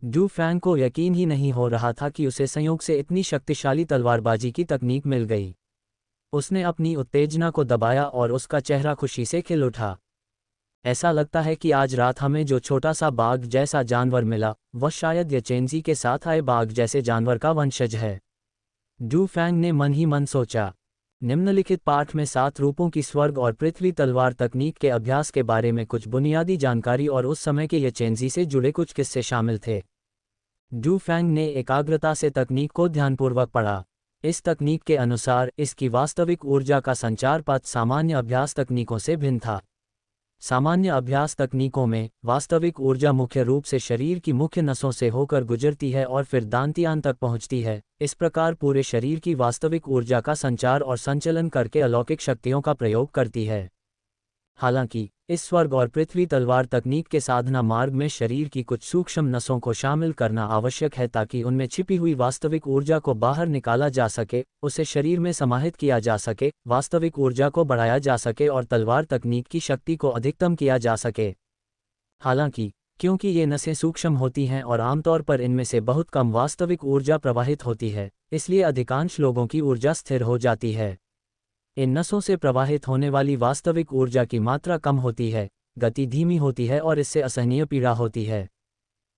डू फैंग को यकीन ही नहीं हो रहा था कि उसे संयोग से इतनी शक्तिशाली तलवारबाजी की तकनीक मिल गई। उसने अपनी उत्तेजना को दबाया और उसका चेहरा खुशी से खिल उठा। ऐसा लगता है कि आज रात हमें जो छोटा सा बाघ जैसा जानवर मिला वह शायद यचेंजी के साथ आए बाघ जैसे जानवर का वंशज है। डू फैंग ने मन ही मन सोचा। निम्नलिखित पाठ में 7 रूपों की स्वर्ग और पृथ्वी तलवार तकनीक के अभ्यास के बारे में कुछ बुनियादी जानकारी और उस समय के यचेंजी से जुड़े कुछ किस्से शामिल थे। डू फैंग ने एकाग्रता से तकनीक को ध्यानपूर्वक पढ़ा। इस तकनीक के अनुसार इसकी वास्तविक ऊर्जा का संचार पथ सामान्य अभ्यास तकनीकों से भिन्न था। सामान्य अभ्यास तकनीकों में वास्तविक ऊर्जा मुख्य रूप से शरीर की मुख्य नसों से होकर गुजरती है और फिर दांतियान तक पहुंचती है। इस प्रकार पूरे शरीर की वास्तविक ऊर्जा का संचार और संचलन करके अलौकिक शक्तियों का प्रयोग करती है। हालांकि इस स्वर्ग और पृथ्वी तलवार तकनीक के साधना मार्ग में शरीर की कुछ सूक्ष्म नसों को शामिल करना आवश्यक है ताकि उनमें छिपी हुई वास्तविक ऊर्जा को बाहर निकाला जा सके, उसे शरीर में समाहित किया जा सके, वास्तविक ऊर्जा को बढ़ाया जा सके और तलवार तकनीक की शक्ति को अधिकतम किया जा सके। हालांकि क्योंकि ये नसें सूक्ष्म होती हैं और आमतौर पर इनमें से बहुत कम वास्तविक ऊर्जा प्रवाहित होती है, इसलिए अधिकांश लोगों की ऊर्जा स्थिर हो जाती है। इन नसों से प्रवाहित होने वाली वास्तविक ऊर्जा की मात्रा कम होती है, गति धीमी होती है और इससे असहनीय पीड़ा होती है।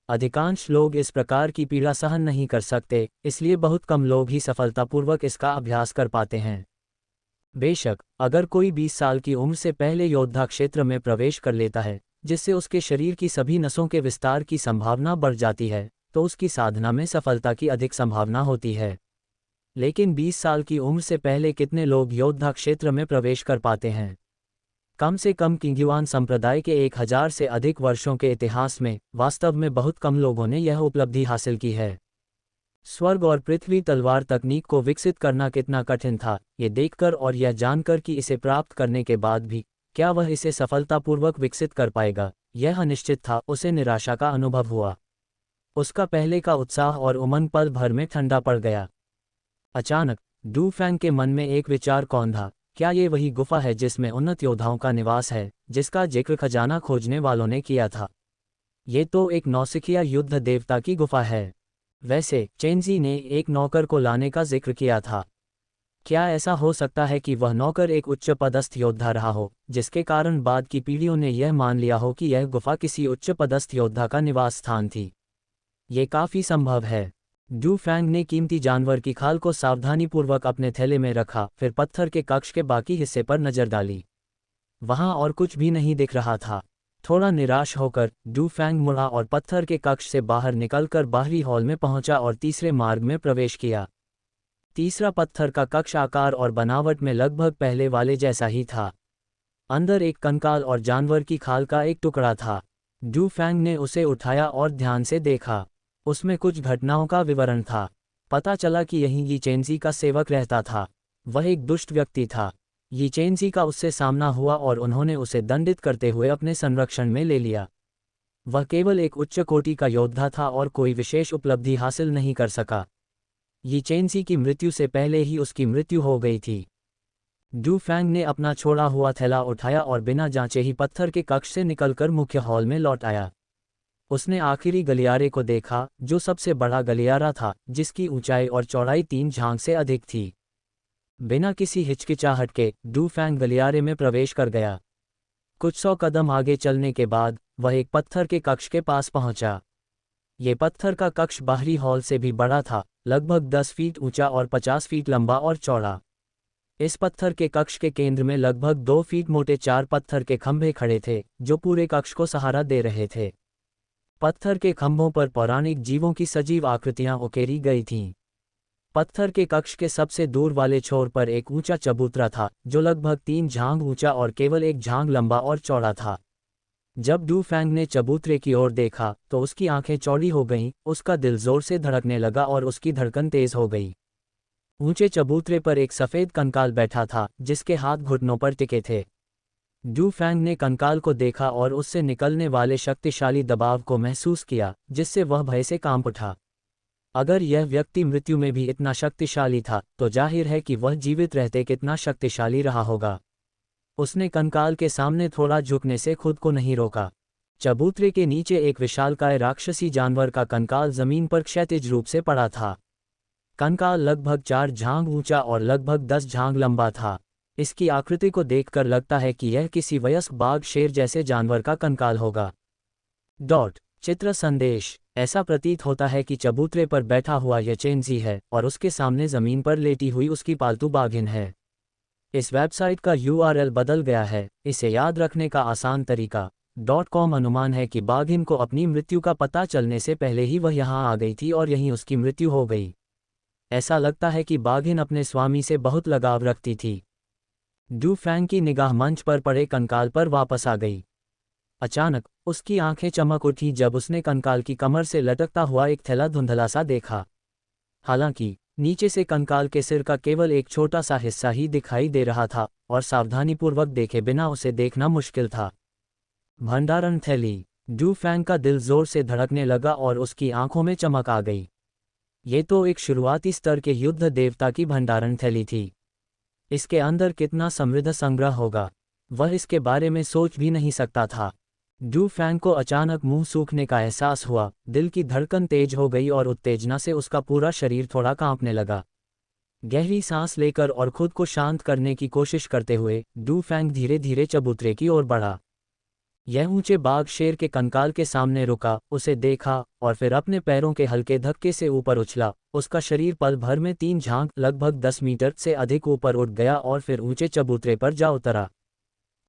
अधिकांश लोग इस प्रकार की पीड़ा सहन नहीं कर सकते, इसलिए बहुत कम लोग ही सफलतापूर्वक इसका अभ्यास कर पाते हैं। बेशक अगर कोई 20 साल की उम्र से पहले योद्धा क्षेत्र में प्रवेश कर लेता है, जिससे उसके शरीर की सभी नसों के विस्तार की संभावना बढ़ जाती है, तो उसकी साधना में सफलता की अधिक संभावना होती है। लेकिन 20 साल की उम्र से पहले कितने लोग योद्धा क्षेत्र में प्रवेश कर पाते हैं? कम से कम किंग्युआन संप्रदाय के 1000 से अधिक वर्षों के इतिहास में वास्तव में बहुत कम लोगों ने यह उपलब्धि हासिल की है। स्वर्ग और पृथ्वी तलवार तकनीक को विकसित करना कितना कठिन था, ये देखकर और यह जानकर कि इसे प्राप्त करने के बाद भी क्या वह इसे सफलतापूर्वक विकसित कर पाएगा, यह अनिश्चित था। उसे निराशा का अनुभव हुआ। उसका पहले का उत्साह और उमंग पल भर में ठंडा पड़ गया। अचानक डू फैंग के मन में एक विचार कौंधा। क्या ये वही गुफा है जिसमें उन्नत योद्धाओं का निवास है, जिसका जिक्र खजाना खोजने वालों ने किया था? ये तो एक नौसिखिया युद्ध देवता की गुफा है। वैसे चेंजी ने एक नौकर को लाने का जिक्र किया था। क्या ऐसा हो सकता है कि वह नौकर एक उच्च पदस्थ योद्धा रहा हो, जिसके कारण बाद की पीढ़ियों ने यह मान लिया हो कि यह गुफा किसी उच्च पदस्थ योद्धा का निवास स्थान थी? ये काफी संभव है। डू फैंग ने कीमती जानवर की खाल को सावधानीपूर्वक अपने थैले में रखा, फिर पत्थर के कक्ष के बाकी हिस्से पर नजर डाली। वहां और कुछ भी नहीं दिख रहा था। थोड़ा निराश होकर डू फैंग मुड़ा और पत्थर के कक्ष से बाहर निकलकर बाहरी हॉल में पहुंचा और तीसरे मार्ग में प्रवेश किया। तीसरा पत्थर का कक्ष आकार और बनावट में लगभग पहले वाले जैसा ही था। अंदर एक कंकाल और जानवर की खाल का एक टुकड़ा था। डू फैंग ने उसे उठाया और ध्यान से देखा। उसमें कुछ घटनाओं का विवरण था। पता चला कि यहीं यी चेंजी का सेवक रहता था। वह एक दुष्ट व्यक्ति था। यी चेंजी का उससे सामना हुआ और उन्होंने उसे दंडित करते हुए अपने संरक्षण में ले लिया। वह केवल एक उच्च कोटि का योद्धा था और कोई विशेष उपलब्धि हासिल नहीं कर सका। यी चेंजी की मृत्यु से पहले ही उसकी मृत्यु हो गई थी। डू फैंग ने अपना छोड़ा हुआ थैला उठाया और बिना जांचे ही पत्थर के कक्ष से निकलकर मुख्य हॉल में लौट आया। उसने आखिरी गलियारे को देखा, जो सबसे बड़ा गलियारा था, जिसकी ऊंचाई और चौड़ाई 3 झांग से अधिक थी। बिना किसी हिचकिचाहट के डू फैंग गलियारे में प्रवेश कर गया। कुछ 100 कदम आगे चलने के बाद वह एक पत्थर के कक्ष के पास पहुंचा। ये पत्थर का कक्ष बाहरी हॉल से भी बड़ा था, लगभग 10 फीट ऊंचा और 50 फीट लंबा और चौड़ा। इस पत्थर के कक्ष के केंद्र में लगभग 2 फीट मोटे 4 पत्थर के खंभे खड़े थे, जो पूरे कक्ष को सहारा दे रहे थे। पत्थर के खंभों पर पौराणिक जीवों की सजीव आकृतियां उकेरी गई थीं। पत्थर के कक्ष के सबसे दूर वाले छोर पर एक ऊंचा चबूतरा था, जो लगभग 3 झांग ऊंचा और केवल 1 झांग लंबा और चौड़ा था। जब डू फैंग ने चबूतरे की ओर देखा तो उसकी आंखें चौड़ी हो गईं, उसका दिल जोर से धड़कने लगा और उसकी धड़कन तेज हो गई। ऊंचे चबूतरे पर एक सफ़ेद कंकाल बैठा था, जिसके हाथ घुटनों पर टिके थे। डू फैंग ने कंकाल को देखा और उससे निकलने वाले शक्तिशाली दबाव को महसूस किया, जिससे वह भय से कांप उठा। अगर यह व्यक्ति मृत्यु में भी इतना शक्तिशाली था, तो जाहिर है कि वह जीवित रहते कितना शक्तिशाली रहा होगा। उसने कंकाल के सामने थोड़ा झुकने से खुद को नहीं रोका। चबूतरे के नीचे एक विशालकाय राक्षसी जानवर का कंकाल जमीन पर क्षैतिज रूप से पड़ा था। कंकाल लगभग 4 झांग ऊंचा और लगभग 10 झांग लंबा था। इसकी आकृति को देखकर लगता है कि यह किसी वयस्क बाघ शेर जैसे जानवर का कंकाल होगा। चित्र संदेश। ऐसा प्रतीत होता है कि चबूतरे पर बैठा हुआ यह चेंजी है और उसके सामने जमीन पर लेटी हुई उसकी पालतू बाघिन है। इस वेबसाइट का URL बदल गया है, इसे याद रखने का आसान तरीका .com। अनुमान है कि बाघिन को अपनी मृत्यु का पता चलने से पहले ही वह यहाँ आ गई थी और यहीं उसकी मृत्यु हो गई। ऐसा लगता है कि बाघिन अपने स्वामी से बहुत लगाव रखती थी। डू फैंग की निगाह मंच पर पड़े कंकाल पर वापस आ गई। अचानक उसकी आंखें चमक उठी जब उसने कंकाल की कमर से लटकता हुआ एक थैला धुंधला सा देखा। हालांकि नीचे से कंकाल के सिर का केवल एक छोटा सा हिस्सा ही दिखाई दे रहा था और सावधानीपूर्वक देखे बिना उसे देखना मुश्किल था। भंडारण थैली। डू फैंग का दिल जोर से धड़कने लगा और उसकी आंखों में चमक आ गई। ये तो एक शुरुआती स्तर के युद्ध देवता की भंडारण थैली थी। इसके अंदर कितना समृद्ध संग्रह होगा, वह इसके बारे में सोच भी नहीं सकता था। डू फैंग को अचानक मुंह सूखने का एहसास हुआ, दिल की धड़कन तेज हो गई और उत्तेजना से उसका पूरा शरीर थोड़ा कांपने लगा। गहरी सांस लेकर और खुद को शांत करने की कोशिश करते हुए डू फैंग धीरे धीरे चबूतरे की ओर बढ़ा। यह ऊंचे बाघ शेर के कंकाल के सामने रुका, उसे देखा और फिर अपने पैरों के हल्के धक्के से ऊपर उछला। उसका शरीर पल भर में 3 झांग लगभग 10 मीटर से अधिक ऊपर उठ गया और फिर ऊंचे चबूतरे पर जा उतरा।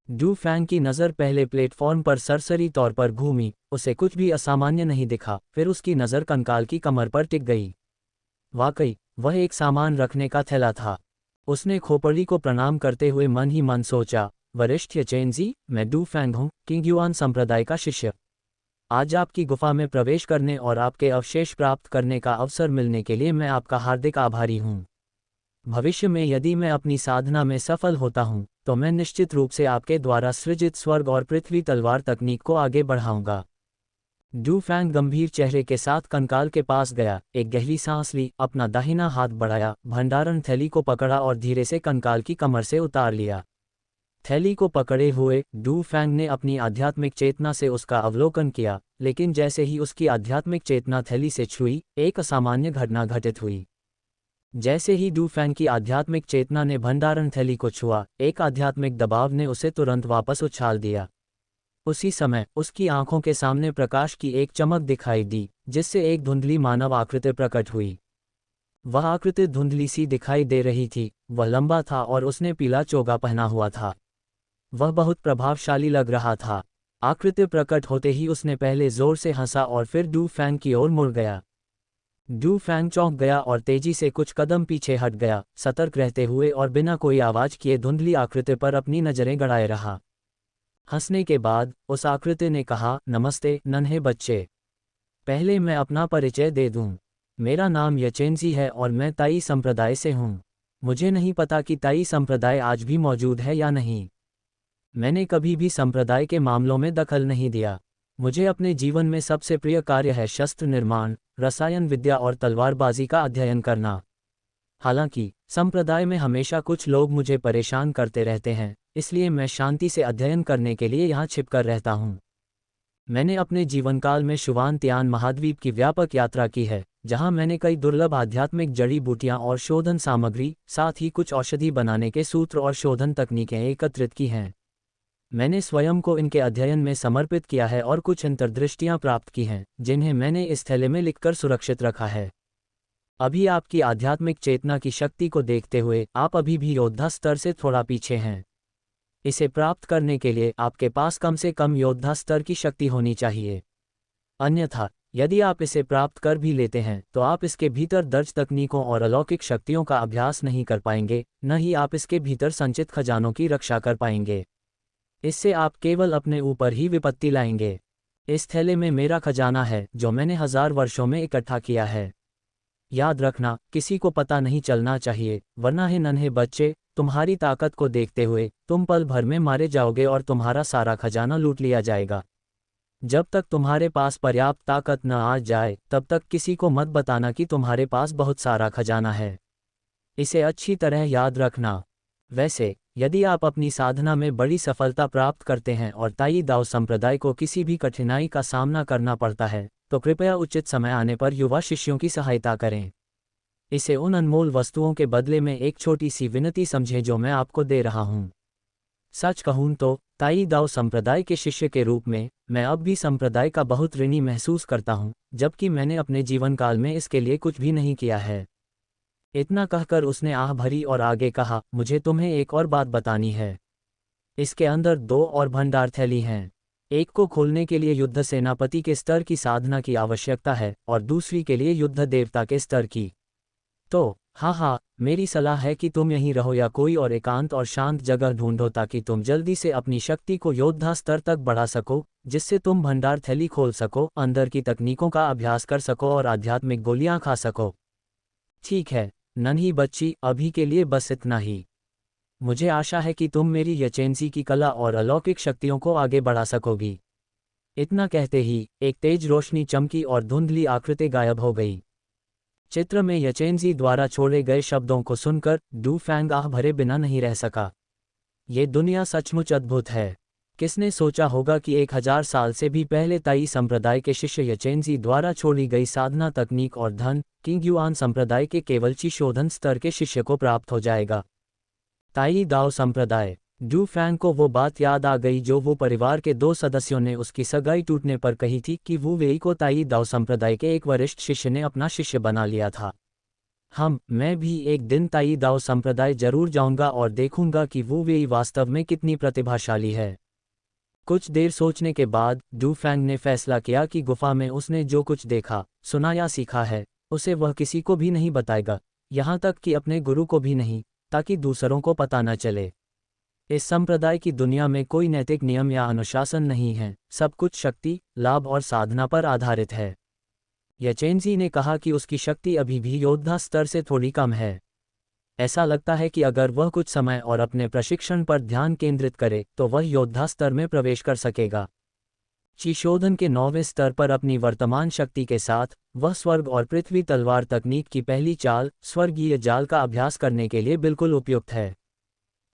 डू फैंग की नज़र पहले प्लेटफॉर्म पर सरसरी तौर पर घूमी, उसे कुछ भी असामान्य नहीं दिखा। फिर उसकी नज़र कंकाल की कमर पर टिक गई। वाकई वह एक सामान रखने का थैला था। उसने खोपड़ी को प्रणाम करते हुए मन ही मन सोचा, वरिष्ठ चेंजी, मैं डू फैंग हूँ, किंग युआन संप्रदाय का शिष्य। आज आपकी गुफा में प्रवेश करने और आपके अवशेष प्राप्त करने का अवसर मिलने के लिए मैं आपका हार्दिक आभारी हूँ। भविष्य में यदि मैं अपनी साधना में सफल होता हूँ, तो मैं निश्चित रूप से आपके द्वारा सृजित स्वर्ग और पृथ्वी तलवार तकनीक को आगे बढ़ाऊंगा। डू फैंग गंभीर चेहरे के साथ कंकाल के पास गया, एक गहरी सांस ली, अपना दाहिना हाथ बढ़ाया, भंडारण थैली को पकड़ा और धीरे से कंकाल की कमर से उतार लिया। थैली को पकड़े हुए डू फैंग ने अपनी आध्यात्मिक चेतना से उसका अवलोकन किया, लेकिन जैसे ही उसकी आध्यात्मिक चेतना थैली से छुई, एक असामान्य घटना घटित हुई। जैसे ही डू फैंग की आध्यात्मिक चेतना ने भंडारण थैली को छुआ, एक आध्यात्मिक दबाव ने उसे तुरंत वापस उछाल दिया। उसी समय उसकी आंखों के सामने प्रकाश की एक चमक दिखाई दी, जिससे एक धुंधली मानव आकृति प्रकट हुई। वह आकृति धुंधली सी दिखाई दे रही थी, वह लंबा था और उसने पीला चोगा पहना हुआ था। वह बहुत प्रभावशाली लग रहा था। आकृति प्रकट होते ही उसने पहले जोर से हंसा और फिर डू फैंग की ओर मुड़ गया। डू फैंग चौंक गया और तेजी से कुछ कदम पीछे हट गया, सतर्क रहते हुए और बिना कोई आवाज किए धुंधली आकृति पर अपनी नजरें गड़ाए रहा। हंसने के बाद उस आकृति ने कहा, नमस्ते नन्हे बच्चे। पहले मैं अपना परिचय दे दूं। मेरा नाम यचेंजी है और मैं ताई संप्रदाय से हूं। मुझे नहीं पता कि ताई संप्रदाय आज भी मौजूद है या नहीं। मैंने कभी भी संप्रदाय के मामलों में दखल नहीं दिया। मुझे अपने जीवन में सबसे प्रिय कार्य है शस्त्र निर्माण, रसायन विद्या और तलवारबाजी का अध्ययन करना। हालांकि संप्रदाय में हमेशा कुछ लोग मुझे परेशान करते रहते हैं, इसलिए मैं शांति से अध्ययन करने के लिए यहाँ छिपकर रहता हूँ। मैंने अपने जीवनकाल में शुवानत्यान महाद्वीप की व्यापक यात्रा की है, जहाँ मैंने कई दुर्लभ आध्यात्मिक जड़ी बूटियाँ और शोधन सामग्री, साथ ही कुछ औषधि बनाने के सूत्र और शोधन तकनीकें एकत्रित की हैं। मैंने स्वयं को इनके अध्ययन में समर्पित किया है और कुछ अंतर्दृष्टियाँ प्राप्त की हैं, जिन्हें मैंने इस थैले में लिखकर सुरक्षित रखा है। अभी आपकी आध्यात्मिक चेतना की शक्ति को देखते हुए आप अभी भी योद्धा स्तर से थोड़ा पीछे हैं। इसे प्राप्त करने के लिए आपके पास कम से कम योद्धा स्तर की शक्ति होनी चाहिए। अन्यथा यदि आप इसे प्राप्त कर भी लेते हैं तो आप इसके भीतर दर्ज तकनीकों और अलौकिक शक्तियों का अभ्यास नहीं कर पाएंगे, न ही आप इसके भीतर संचित खजानों की रक्षा कर पाएंगे। इससे आप केवल अपने ऊपर ही विपत्ति लाएंगे। इस थैले में मेरा खजाना है जो मैंने 1000 वर्षों में इकट्ठा किया है। याद रखना, किसी को पता नहीं चलना चाहिए, वरना हे नन्हे बच्चे, तुम्हारी ताकत को देखते हुए तुम पल भर में मारे जाओगे और तुम्हारा सारा खजाना लूट लिया जाएगा। जब तक तुम्हारे पास पर्याप्त ताकत न आ जाए तब तक किसी को मत बताना कि तुम्हारे पास बहुत सारा खजाना है। इसे अच्छी तरह याद रखना। वैसे यदि आप अपनी साधना में बड़ी सफलता प्राप्त करते हैं और ताई दाओ संप्रदाय को किसी भी कठिनाई का सामना करना पड़ता है तो कृपया उचित समय आने पर युवा शिष्यों की सहायता करें। इसे उन अनमोल वस्तुओं के बदले में एक छोटी सी विनती समझें जो मैं आपको दे रहा हूँ। सच कहूँ तो ताई दाओ संप्रदाय के शिष्य के रूप में मैं अब भी संप्रदाय का बहुत ऋणी महसूस करता हूँ, जबकि मैंने अपने जीवन काल में इसके लिए कुछ भी नहीं किया है। इतना कहकर उसने आह भरी और आगे कहा, मुझे तुम्हें एक और बात बतानी है। इसके अंदर 2 और भंडार थैली हैं। एक को खोलने के लिए युद्ध सेनापति के स्तर की साधना की आवश्यकता है और दूसरी के लिए युद्ध देवता के स्तर की। तो हाँ, मेरी सलाह है कि तुम यहीं रहो या कोई और एकांत और शांत जगह ढूंढो ताकि तुम जल्दी से अपनी शक्ति को योद्धा स्तर तक बढ़ा सको, जिससे तुम भंडार थैली खोल सको, अंदर की तकनीकों का अभ्यास कर सको और आध्यात्मिक गोलियां खा सको। ठीक है नन्ही बच्ची, अभी के लिए बस इतना ही। मुझे आशा है कि तुम मेरी यचेंसी की कला और अलौकिक शक्तियों को आगे बढ़ा सकोगी। इतना कहते ही एक तेज रोशनी चमकी और धुंधली आकृति गायब हो गई। चित्र में यचेंजी द्वारा छोड़े गए शब्दों को सुनकर डू फैंग आह भरे बिना नहीं रह सका। ये दुनिया सचमुच अद्भुत है। किसने सोचा होगा कि 1000 साल से भी पहले ताई संप्रदाय के शिष्य यचेंजी द्वारा छोड़ी गई साधना तकनीक और धन किंग युआन संप्रदाय के केवल ची शोधन स्तर के शिष्य को प्राप्त हो जाएगा। ताई दाओ संप्रदाय। डू फैंग को वो बात याद आ गई जो वो परिवार के 2 सदस्यों ने उसकी सगाई टूटने पर कही थी कि वू वेई को ताई दाओ संप्रदाय के एक वरिष्ठ शिष्य ने अपना शिष्य बना लिया था। मैं भी एक दिन ताई दाओ संप्रदाय जरूर जाऊंगा और देखूंगा कि वू वेई वास्तव में कितनी प्रतिभाशाली है। कुछ देर सोचने के बाद डू फैंग ने फैसला किया कि गुफा में उसने जो कुछ देखा, सुना या सीखा है उसे वह किसी को भी नहीं बताएगा, यहाँ तक कि अपने गुरु को भी नहीं, ताकि दूसरों को पता न चले। इस संप्रदाय की दुनिया में कोई नैतिक नियम या अनुशासन नहीं है, सब कुछ शक्ति, लाभ और साधना पर आधारित है। यचेंजी ने कहा कि उसकी शक्ति अभी भी योद्धा स्तर से थोड़ी कम है। ऐसा लगता है कि अगर वह कुछ समय और अपने प्रशिक्षण पर ध्यान केंद्रित करे तो वह योद्धा स्तर में प्रवेश कर सकेगा। चिशोधन के 9वें स्तर पर अपनी वर्तमान शक्ति के साथ वह स्वर्ग और पृथ्वी तलवार तकनीक की पहली चाल, स्वर्गीय जाल का अभ्यास करने के लिए बिल्कुल उपयुक्त है।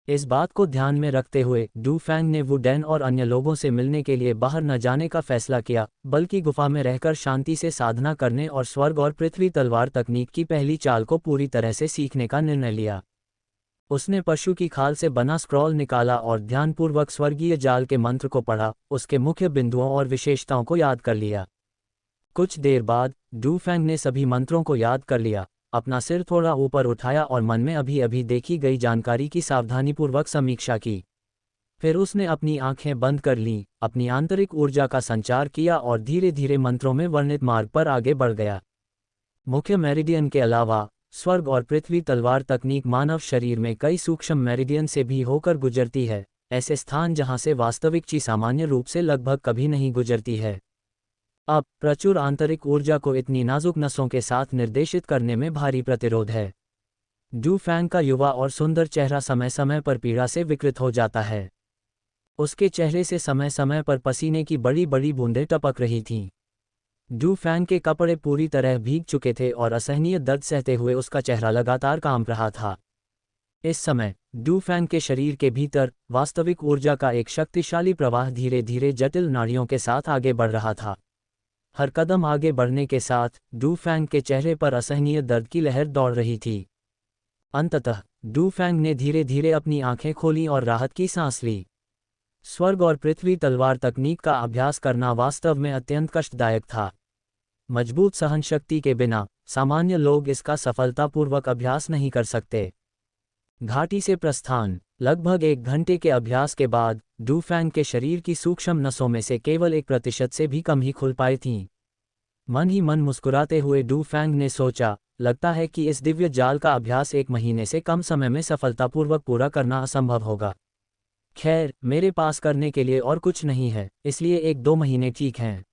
इस बात को ध्यान में रखते हुए डू फैंग ने वू डैन और अन्य लोगों से मिलने के लिए बाहर न जाने का फैसला किया, बल्कि गुफा में रहकर शांति से साधना करने और स्वर्ग और पृथ्वी तलवार तकनीक की पहली चाल को पूरी तरह से सीखने का निर्णय लिया। उसने पशु की खाल से बना स्क्रॉल निकाला और ध्यानपूर्वक स्वर्गीय जाल के मंत्र को पढ़ा, उसके मुख्य बिंदुओं और विशेषताओं को याद कर लिया। कुछ देर बाद डू फैंग ने सभी मंत्रों को याद कर लिया, अपना सिर थोड़ा ऊपर उठाया और मन में अभी अभी देखी गई जानकारी की सावधानीपूर्वक समीक्षा की। फिर उसने अपनी आंखें बंद कर लीं, अपनी आंतरिक ऊर्जा का संचार किया और धीरे धीरे मंत्रों में वर्णित मार्ग पर आगे बढ़ गया। मुख्य मेरिडियन के अलावा स्वर्ग और पृथ्वी तलवार तकनीक मानव शरीर में कई सूक्ष्म मेरिडियन से भी होकर गुजरती है, ऐसे स्थान जहां से वास्तविक ची सामान्य रूप से लगभग कभी नहीं गुजरती है। अब प्रचुर आंतरिक ऊर्जा को इतनी नाजुक नसों के साथ निर्देशित करने में भारी प्रतिरोध है। डू फैंग का युवा और सुंदर चेहरा समय समय पर पीड़ा से विकृत हो जाता है। उसके चेहरे से समय समय पर पसीने की बड़ी बड़ी बूंदें टपक रही थीं। डू फैंग के कपड़े पूरी तरह भीग चुके थे और असहनीय दर्द सहते हुए उसका चेहरा लगातार कांप रहा था। इस समय डू फैंग के शरीर के भीतर वास्तविक ऊर्जा का एक शक्तिशाली प्रवाह धीरे धीरे जटिल नाड़ियों के साथ आगे बढ़ रहा था। हर कदम आगे बढ़ने के साथ डू फैंग के चेहरे पर असहनीय दर्द की लहर दौड़ रही थी। अंततः डू फैंग ने धीरे धीरे अपनी आंखें खोलीं और राहत की सांस ली। स्वर्ग और पृथ्वी तलवार तकनीक का अभ्यास करना वास्तव में अत्यंत कष्टदायक था। मजबूत सहनशक्ति के बिना सामान्य लोग इसका सफलतापूर्वक अभ्यास नहीं कर सकते। घाटी से प्रस्थान। लगभग 1 घंटे के अभ्यास के बाद डू फैंग के शरीर की सूक्ष्म नसों में से केवल 1% से भी कम ही खुल पाई थीं। मन ही मन मुस्कुराते हुए डू फैंग ने सोचा, लगता है कि इस दिव्य जाल का अभ्यास 1 महीने से कम समय में सफलतापूर्वक पूरा करना असंभव होगा। खैर, मेरे पास करने के लिए और कुछ नहीं है, इसलिए 1-2 महीने ठीक हैं।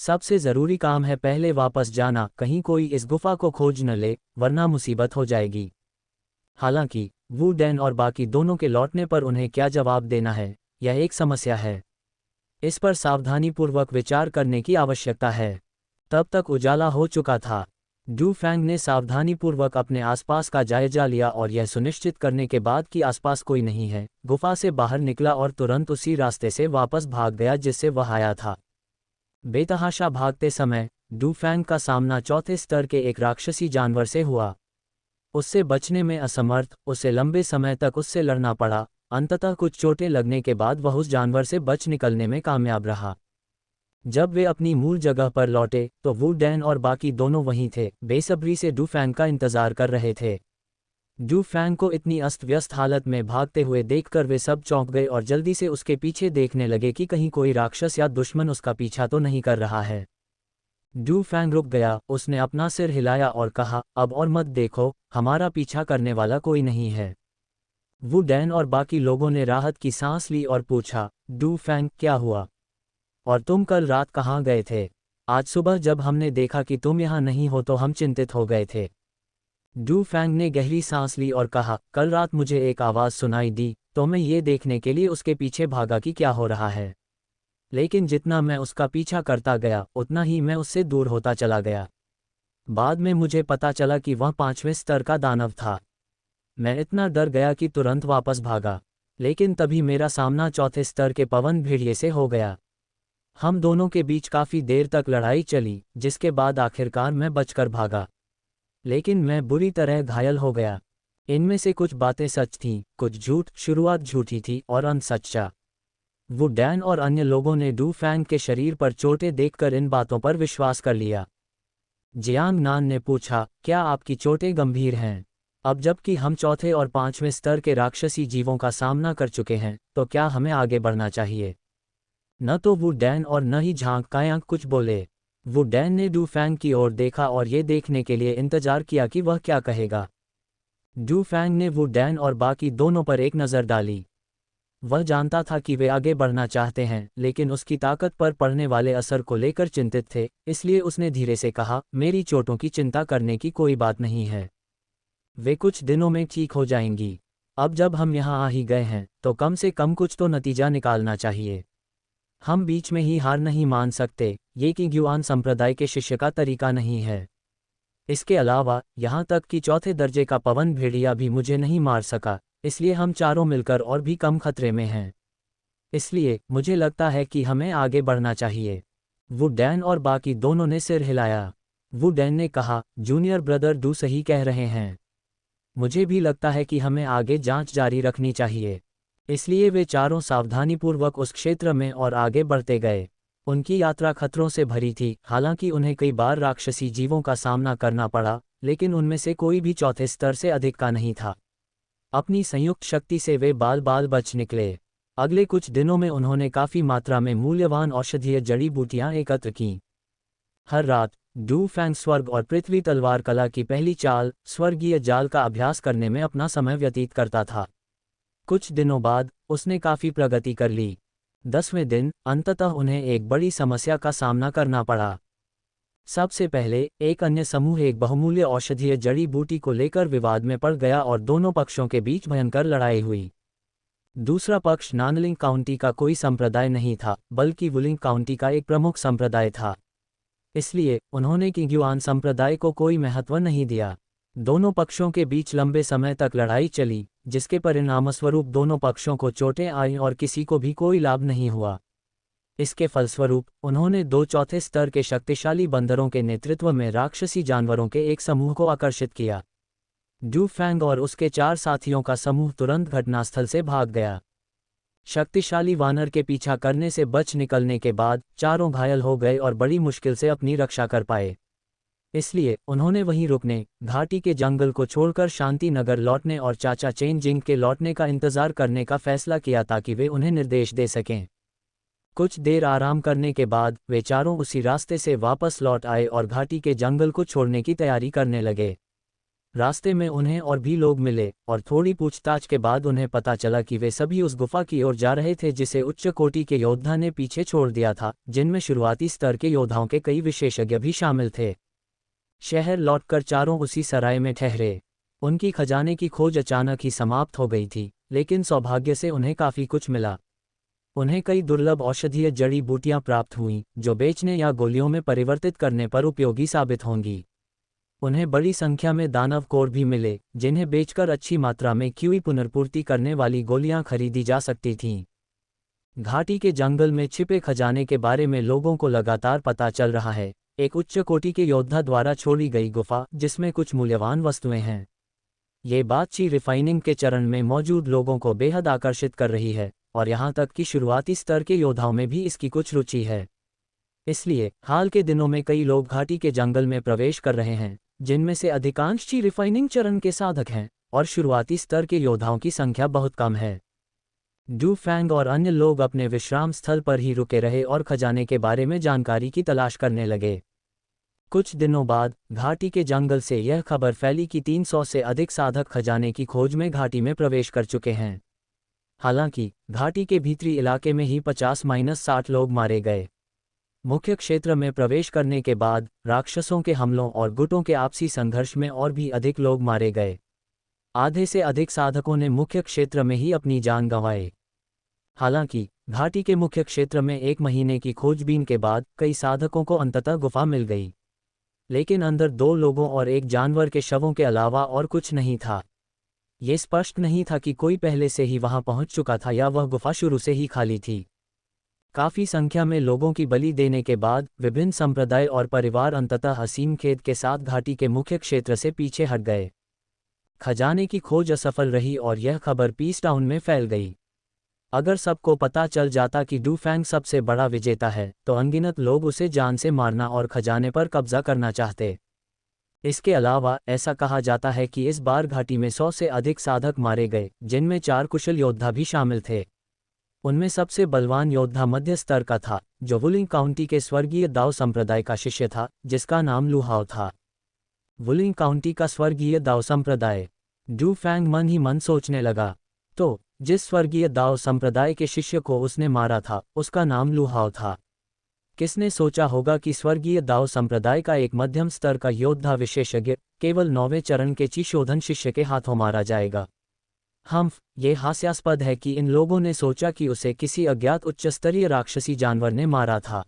सबसे ज़रूरी काम है पहले वापस जाना, कहीं कोई इस गुफा को खोज न ले, वरना मुसीबत हो जाएगी। हालांकि वू डैन और बाकी दोनों के लौटने पर उन्हें क्या जवाब देना है, यह एक समस्या है। इस पर सावधानीपूर्वक विचार करने की आवश्यकता है। तब तक उजाला हो चुका था। डू फैंग ने सावधानीपूर्वक अपने आसपास का जायजा लिया और यह सुनिश्चित करने के बाद कि आसपास कोई नहीं है, गुफा से बाहर निकला और तुरंत उसी रास्ते से वापस भाग गया जिससे वह आया था। बेतहाशा भागते समय डू फैंग का सामना चौथे स्तर के एक राक्षसी जानवर से हुआ। उससे बचने में असमर्थ, उसे लंबे समय तक उससे लड़ना पड़ा। अंततः कुछ चोटें लगने के बाद वह उस जानवर से बच निकलने में कामयाब रहा। जब वे अपनी मूल जगह पर लौटे तो वू डैन और बाकी दोनों वहीं थे, बेसब्री से डू फैंग का इंतजार कर रहे थे। डू फैंग को इतनी अस्त व्यस्त हालत में भागते हुए देखकर वे सब चौंक गए और जल्दी से उसके पीछे देखने लगे कि कहीं कोई राक्षस या दुश्मन उसका पीछा तो नहीं कर रहा है। डू फैंग रुक गया, उसने अपना सिर हिलाया और कहा, अब और मत देखो, हमारा पीछा करने वाला कोई नहीं है। वू डैन और बाकी लोगों ने राहत की सांस ली और पूछा, डू फैंग, क्या हुआ? और तुम कल रात कहाँ गए थे? आज सुबह जब हमने देखा कि तुम यहाँ नहीं हो तो हम चिंतित हो गए थे। डू फैंग ने गहरी सांस ली और कहा, कल रात मुझे एक आवाज़ सुनाई दी, तो मैं ये देखने के लिए उसके पीछे भागा कि क्या हो रहा है। लेकिन जितना मैं उसका पीछा करता गया उतना ही मैं उससे दूर होता चला गया। बाद में मुझे पता चला कि वह 5वें स्तर का दानव था। मैं इतना डर गया कि तुरंत वापस भागा, लेकिन तभी मेरा सामना चौथे स्तर के पवन भेड़िए से हो गया। हम दोनों के बीच काफ़ी देर तक लड़ाई चली, जिसके बाद आखिरकार मैं बचकर भागा, लेकिन मैं बुरी तरह घायल हो गया। इनमें से कुछ बातें सच थीं, कुछ झूठ, शुरुआत झूठी थी और अंत सच्चा। वू डैन और अन्य लोगों ने डू फैंग के शरीर पर चोटें देखकर इन बातों पर विश्वास कर लिया। जियांग नान ने पूछा, क्या आपकी चोटें गंभीर हैं? अब जबकि हम चौथे और 5वें स्तर के राक्षसी जीवों का सामना कर चुके हैं, तो क्या हमें आगे बढ़ना चाहिए? न तो वू डैन और न ही झांग कायांग कुछ बोले। वू डैन ने डू फैंग की ओर देखा और ये देखने के लिए इंतजार किया कि वह क्या कहेगा। डू फैंग ने वू डैन और बाकी दोनों पर एक नज़र डाली। वह जानता था कि वे आगे बढ़ना चाहते हैं, लेकिन उसकी ताकत पर पड़ने वाले असर को लेकर चिंतित थे, इसलिए उसने धीरे से कहा, मेरी चोटों की चिंता करने की कोई बात नहीं है। वे कुछ दिनों में ठीक हो जाएंगी। अब जब हम यहाँ आ ही गए हैं, तो कम से कम कुछ तो नतीजा निकालना चाहिए। हम बीच में ही हार नहीं मान सकते, ये कि ग्युआन संप्रदाय के शिष्य का तरीका नहीं है। इसके अलावा यहाँ तक कि चौथे दर्जे का पवन भेड़िया भी मुझे नहीं मार सका, इसलिए हम चारों मिलकर और भी कम खतरे में हैं। इसलिए मुझे लगता है कि हमें आगे बढ़ना चाहिए। वू डैन और बाकी दोनों ने सिर हिलाया। वू डैन ने कहा, जूनियर ब्रदर डू सही कह रहे हैं। मुझे भी लगता है कि हमें आगे जांच जारी रखनी चाहिए। इसलिए वे चारों सावधानीपूर्वक उस क्षेत्र में और आगे बढ़ते गए। उनकी यात्रा खतरों से भरी थी, हालांकि उन्हें कई बार राक्षसी जीवों का सामना करना पड़ा, लेकिन उनमें से कोई भी चौथे स्तर से अधिक का नहीं था। अपनी संयुक्त शक्ति से वे बाल बाल बच निकले। अगले कुछ दिनों में उन्होंने काफ़ी मात्रा में मूल्यवान औषधीय जड़ी बूटियां एकत्र कीं। हर रात डू फैंग स्वर्ग और पृथ्वी तलवार कला की पहली चाल, स्वर्गीय जाल का अभ्यास करने में अपना समय व्यतीत करता था। कुछ दिनों बाद उसने काफ़ी प्रगति कर ली। 10वें दिन अंततः उन्हें एक बड़ी समस्या का सामना करना पड़ा। सबसे पहले एक अन्य समूह एक बहुमूल्य औषधीय जड़ी बूटी को लेकर विवाद में पड़ गया और दोनों पक्षों के बीच भयंकर लड़ाई हुई। दूसरा पक्ष नानलिंग काउंटी का कोई संप्रदाय नहीं था, बल्कि वुलिंग काउंटी का एक प्रमुख संप्रदाय था। इसलिए उन्होंने किंग्युआन संप्रदाय को कोई महत्व नहीं दिया। दोनों पक्षों के बीच लंबे समय तक लड़ाई चली, जिसके परिणामस्वरूप दोनों पक्षों को चोटें आईं और किसी को भी कोई लाभ नहीं हुआ। इसके फलस्वरूप उन्होंने 2/4 स्तर के शक्तिशाली बंदरों के नेतृत्व में राक्षसी जानवरों के एक समूह को आकर्षित किया। डू फैंग और उसके 4 साथियों का समूह तुरंत घटनास्थल से भाग गया। शक्तिशाली वानर के पीछा करने से बच निकलने के बाद चारों घायल हो गए और बड़ी मुश्किल से अपनी रक्षा कर पाए। इसलिए उन्होंने वहीं रुकने, घाटी के जंगल को छोड़कर शांति नगर लौटने और चाचा चेन जिंग के लौटने का इंतजार करने का फैसला किया ताकि वे उन्हें निर्देश दे सकें। कुछ देर आराम करने के बाद वे चारों उसी रास्ते से वापस लौट आए और घाटी के जंगल को छोड़ने की तैयारी करने लगे। रास्ते में उन्हें और भी लोग मिले और थोड़ी पूछताछ के बाद उन्हें पता चला कि वे सभी उस गुफा की ओर जा रहे थे जिसे उच्च कोटि के योद्धा ने पीछे छोड़ दिया था, जिनमें शुरुआती स्तर के योद्धाओं के कई विशेषज्ञ भी शामिल थे। शहर लौटकर चारों उसी सराय में ठहरे। उनकी खजाने की खोज अचानक ही समाप्त हो गई थी, लेकिन सौभाग्य से उन्हें काफ़ी कुछ मिला। उन्हें कई दुर्लभ औषधीय जड़ी बूटियां प्राप्त हुईं, जो बेचने या गोलियों में परिवर्तित करने पर उपयोगी साबित होंगी। उन्हें बड़ी संख्या में दानव कोर भी मिले, जिन्हें बेचकर अच्छी मात्रा में क्यूई पुनर्पूर्ति करने वाली गोलियां खरीदी जा सकती थीं। घाटी के जंगल में छिपे खजाने के बारे में लोगों को लगातार पता चल रहा है। एक उच्च कोटि के योद्धा द्वारा छोड़ी गई गुफा जिसमें कुछ मूल्यवान वस्तुएं हैं। ये बात रिफाइनिंग के चरण में मौजूद लोगों को बेहद आकर्षित कर रही है, और यहाँ तक कि शुरुआती स्तर के योद्धाओं में भी इसकी कुछ रुचि है। इसलिए हाल के दिनों में कई लोग घाटी के जंगल में प्रवेश कर रहे हैं, जिनमें से अधिकांश रिफाइनिंग चरण के साधक हैं, और शुरुआती स्तर के योद्धाओं की संख्या बहुत कम है। डू फैंग और अन्य लोग अपने विश्राम स्थल पर ही रुके रहे और खजाने के बारे में जानकारी की तलाश करने लगे। कुछ दिनों बाद घाटी के जंगल से यह खबर फैली कि 300 से अधिक साधक खजाने की खोज में घाटी में प्रवेश कर चुके हैं। हालांकि घाटी के भीतरी इलाके में ही 50-60 लोग मारे गए। मुख्य क्षेत्र में प्रवेश करने के बाद राक्षसों के हमलों और गुटों के आपसी संघर्ष में और भी अधिक लोग मारे गए। आधे से अधिक साधकों ने मुख्य क्षेत्र में ही अपनी जान गंवाई। हालांकि घाटी के मुख्य क्षेत्र में 1 महीने की खोजबीन के बाद कई साधकों को अंततः गुफा मिल गई, लेकिन अंदर 2 लोगों और 1 जानवर के शवों के अलावा और कुछ नहीं था। ये स्पष्ट नहीं था कि कोई पहले से ही वहां पहुंच चुका था या वह गुफा शुरू से ही खाली थी। काफ़ी संख्या में लोगों की बलि देने के बाद विभिन्न संप्रदाय और परिवार अंततः असीम खेद के साथ घाटी के मुख्य क्षेत्र से पीछे हट गए। खजाने की खोज असफल रही और यह खबर पीस टाउन में फैल गई। अगर सबको पता चल जाता कि डू फैंग सबसे बड़ा विजेता है, तो अनगिनत लोग उसे जान से मारना और खजाने पर कब्जा करना चाहते। इसके अलावा ऐसा कहा जाता है कि इस बार घाटी में 100 से अधिक साधक मारे गए, जिनमें 4 कुशल योद्धा भी शामिल थे। उनमें सबसे बलवान योद्धा मध्य स्तर का था, जो वुलिंग काउंटी के स्वर्गीय दाओ संप्रदाय का शिष्य था, जिसका नाम लुहाओ था। वुलिंग काउंटी का स्वर्गीय दाओ संप्रदाय। डू फैंग मन ही मन सोचने लगा, तो जिस स्वर्गीय दाओ संप्रदाय के शिष्य को उसने मारा था, उसका नाम लुहाओ था। किसने सोचा होगा कि स्वर्गीय दाओ संप्रदाय का एक मध्यम स्तर का योद्धा विशेषज्ञ केवल 9वें चरण के चिशोधन शिष्य के हाथों मारा जाएगा। ये हास्यास्पद है कि इन लोगों ने सोचा कि उसे किसी अज्ञात उच्चस्तरीय राक्षसी जानवर ने मारा था।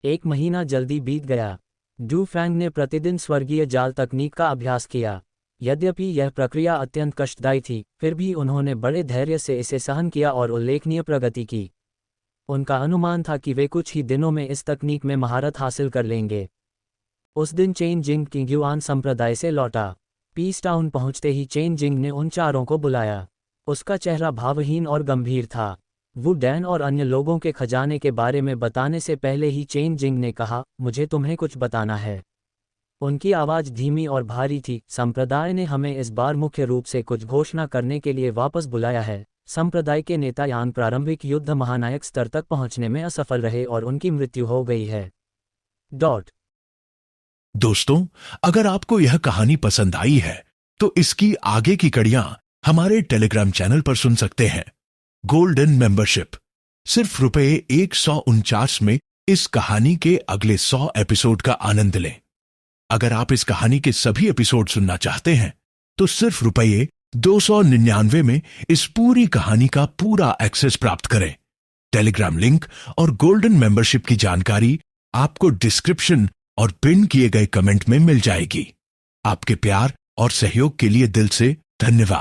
1 महीना जल्दी बीत गया। डू फैंग ने प्रतिदिन स्वर्गीय जाल तकनीक का अभ्यास किया। यद्यपि यह प्रक्रिया अत्यंत कष्टदायी थी, फिर भी उन्होंने बड़े धैर्य से इसे सहन किया और उल्लेखनीय प्रगति की। उनका अनुमान था कि वे कुछ ही दिनों में इस तकनीक में महारत हासिल कर लेंगे। उस दिन चेन जिंग किंग्युआन संप्रदाय से लौटा। पीस टाउन पहुंचते ही चेन जिंग ने उन चारों को बुलाया। उसका चेहरा भावहीन और गंभीर था। वू डैन और अन्य लोगों के खजाने के बारे में बताने से पहले ही चेन जिंग ने कहा, मुझे तुम्हें कुछ बताना है। उनकी आवाज़ धीमी और भारी थी। संप्रदाय ने हमें इस बार मुख्य रूप से कुछ घोषणा करने के लिए वापस बुलाया है। संप्रदाय के नेता यान प्रारंभिक युद्ध महानायक स्तर तक पहुंचने में असफल रहे और उनकी मृत्यु हो गई है। दोस्तों, अगर आपको यह कहानी पसंद आई है तो इसकी आगे की कड़ियां हमारे टेलीग्राम चैनल पर सुन सकते हैं। गोल्डन मेंबरशिप सिर्फ ₹149 में इस कहानी के अगले 100 एपिसोड का आनंद लें। अगर आप इस कहानी के सभी एपिसोड सुनना चाहते हैं तो सिर्फ ₹299 में इस पूरी कहानी का पूरा एक्सेस प्राप्त करें। टेलीग्राम लिंक और गोल्डन मेंबरशिप की जानकारी आपको डिस्क्रिप्शन और पिन किए गए कमेंट में मिल जाएगी। आपके प्यार और सहयोग के लिए दिल से धन्यवाद।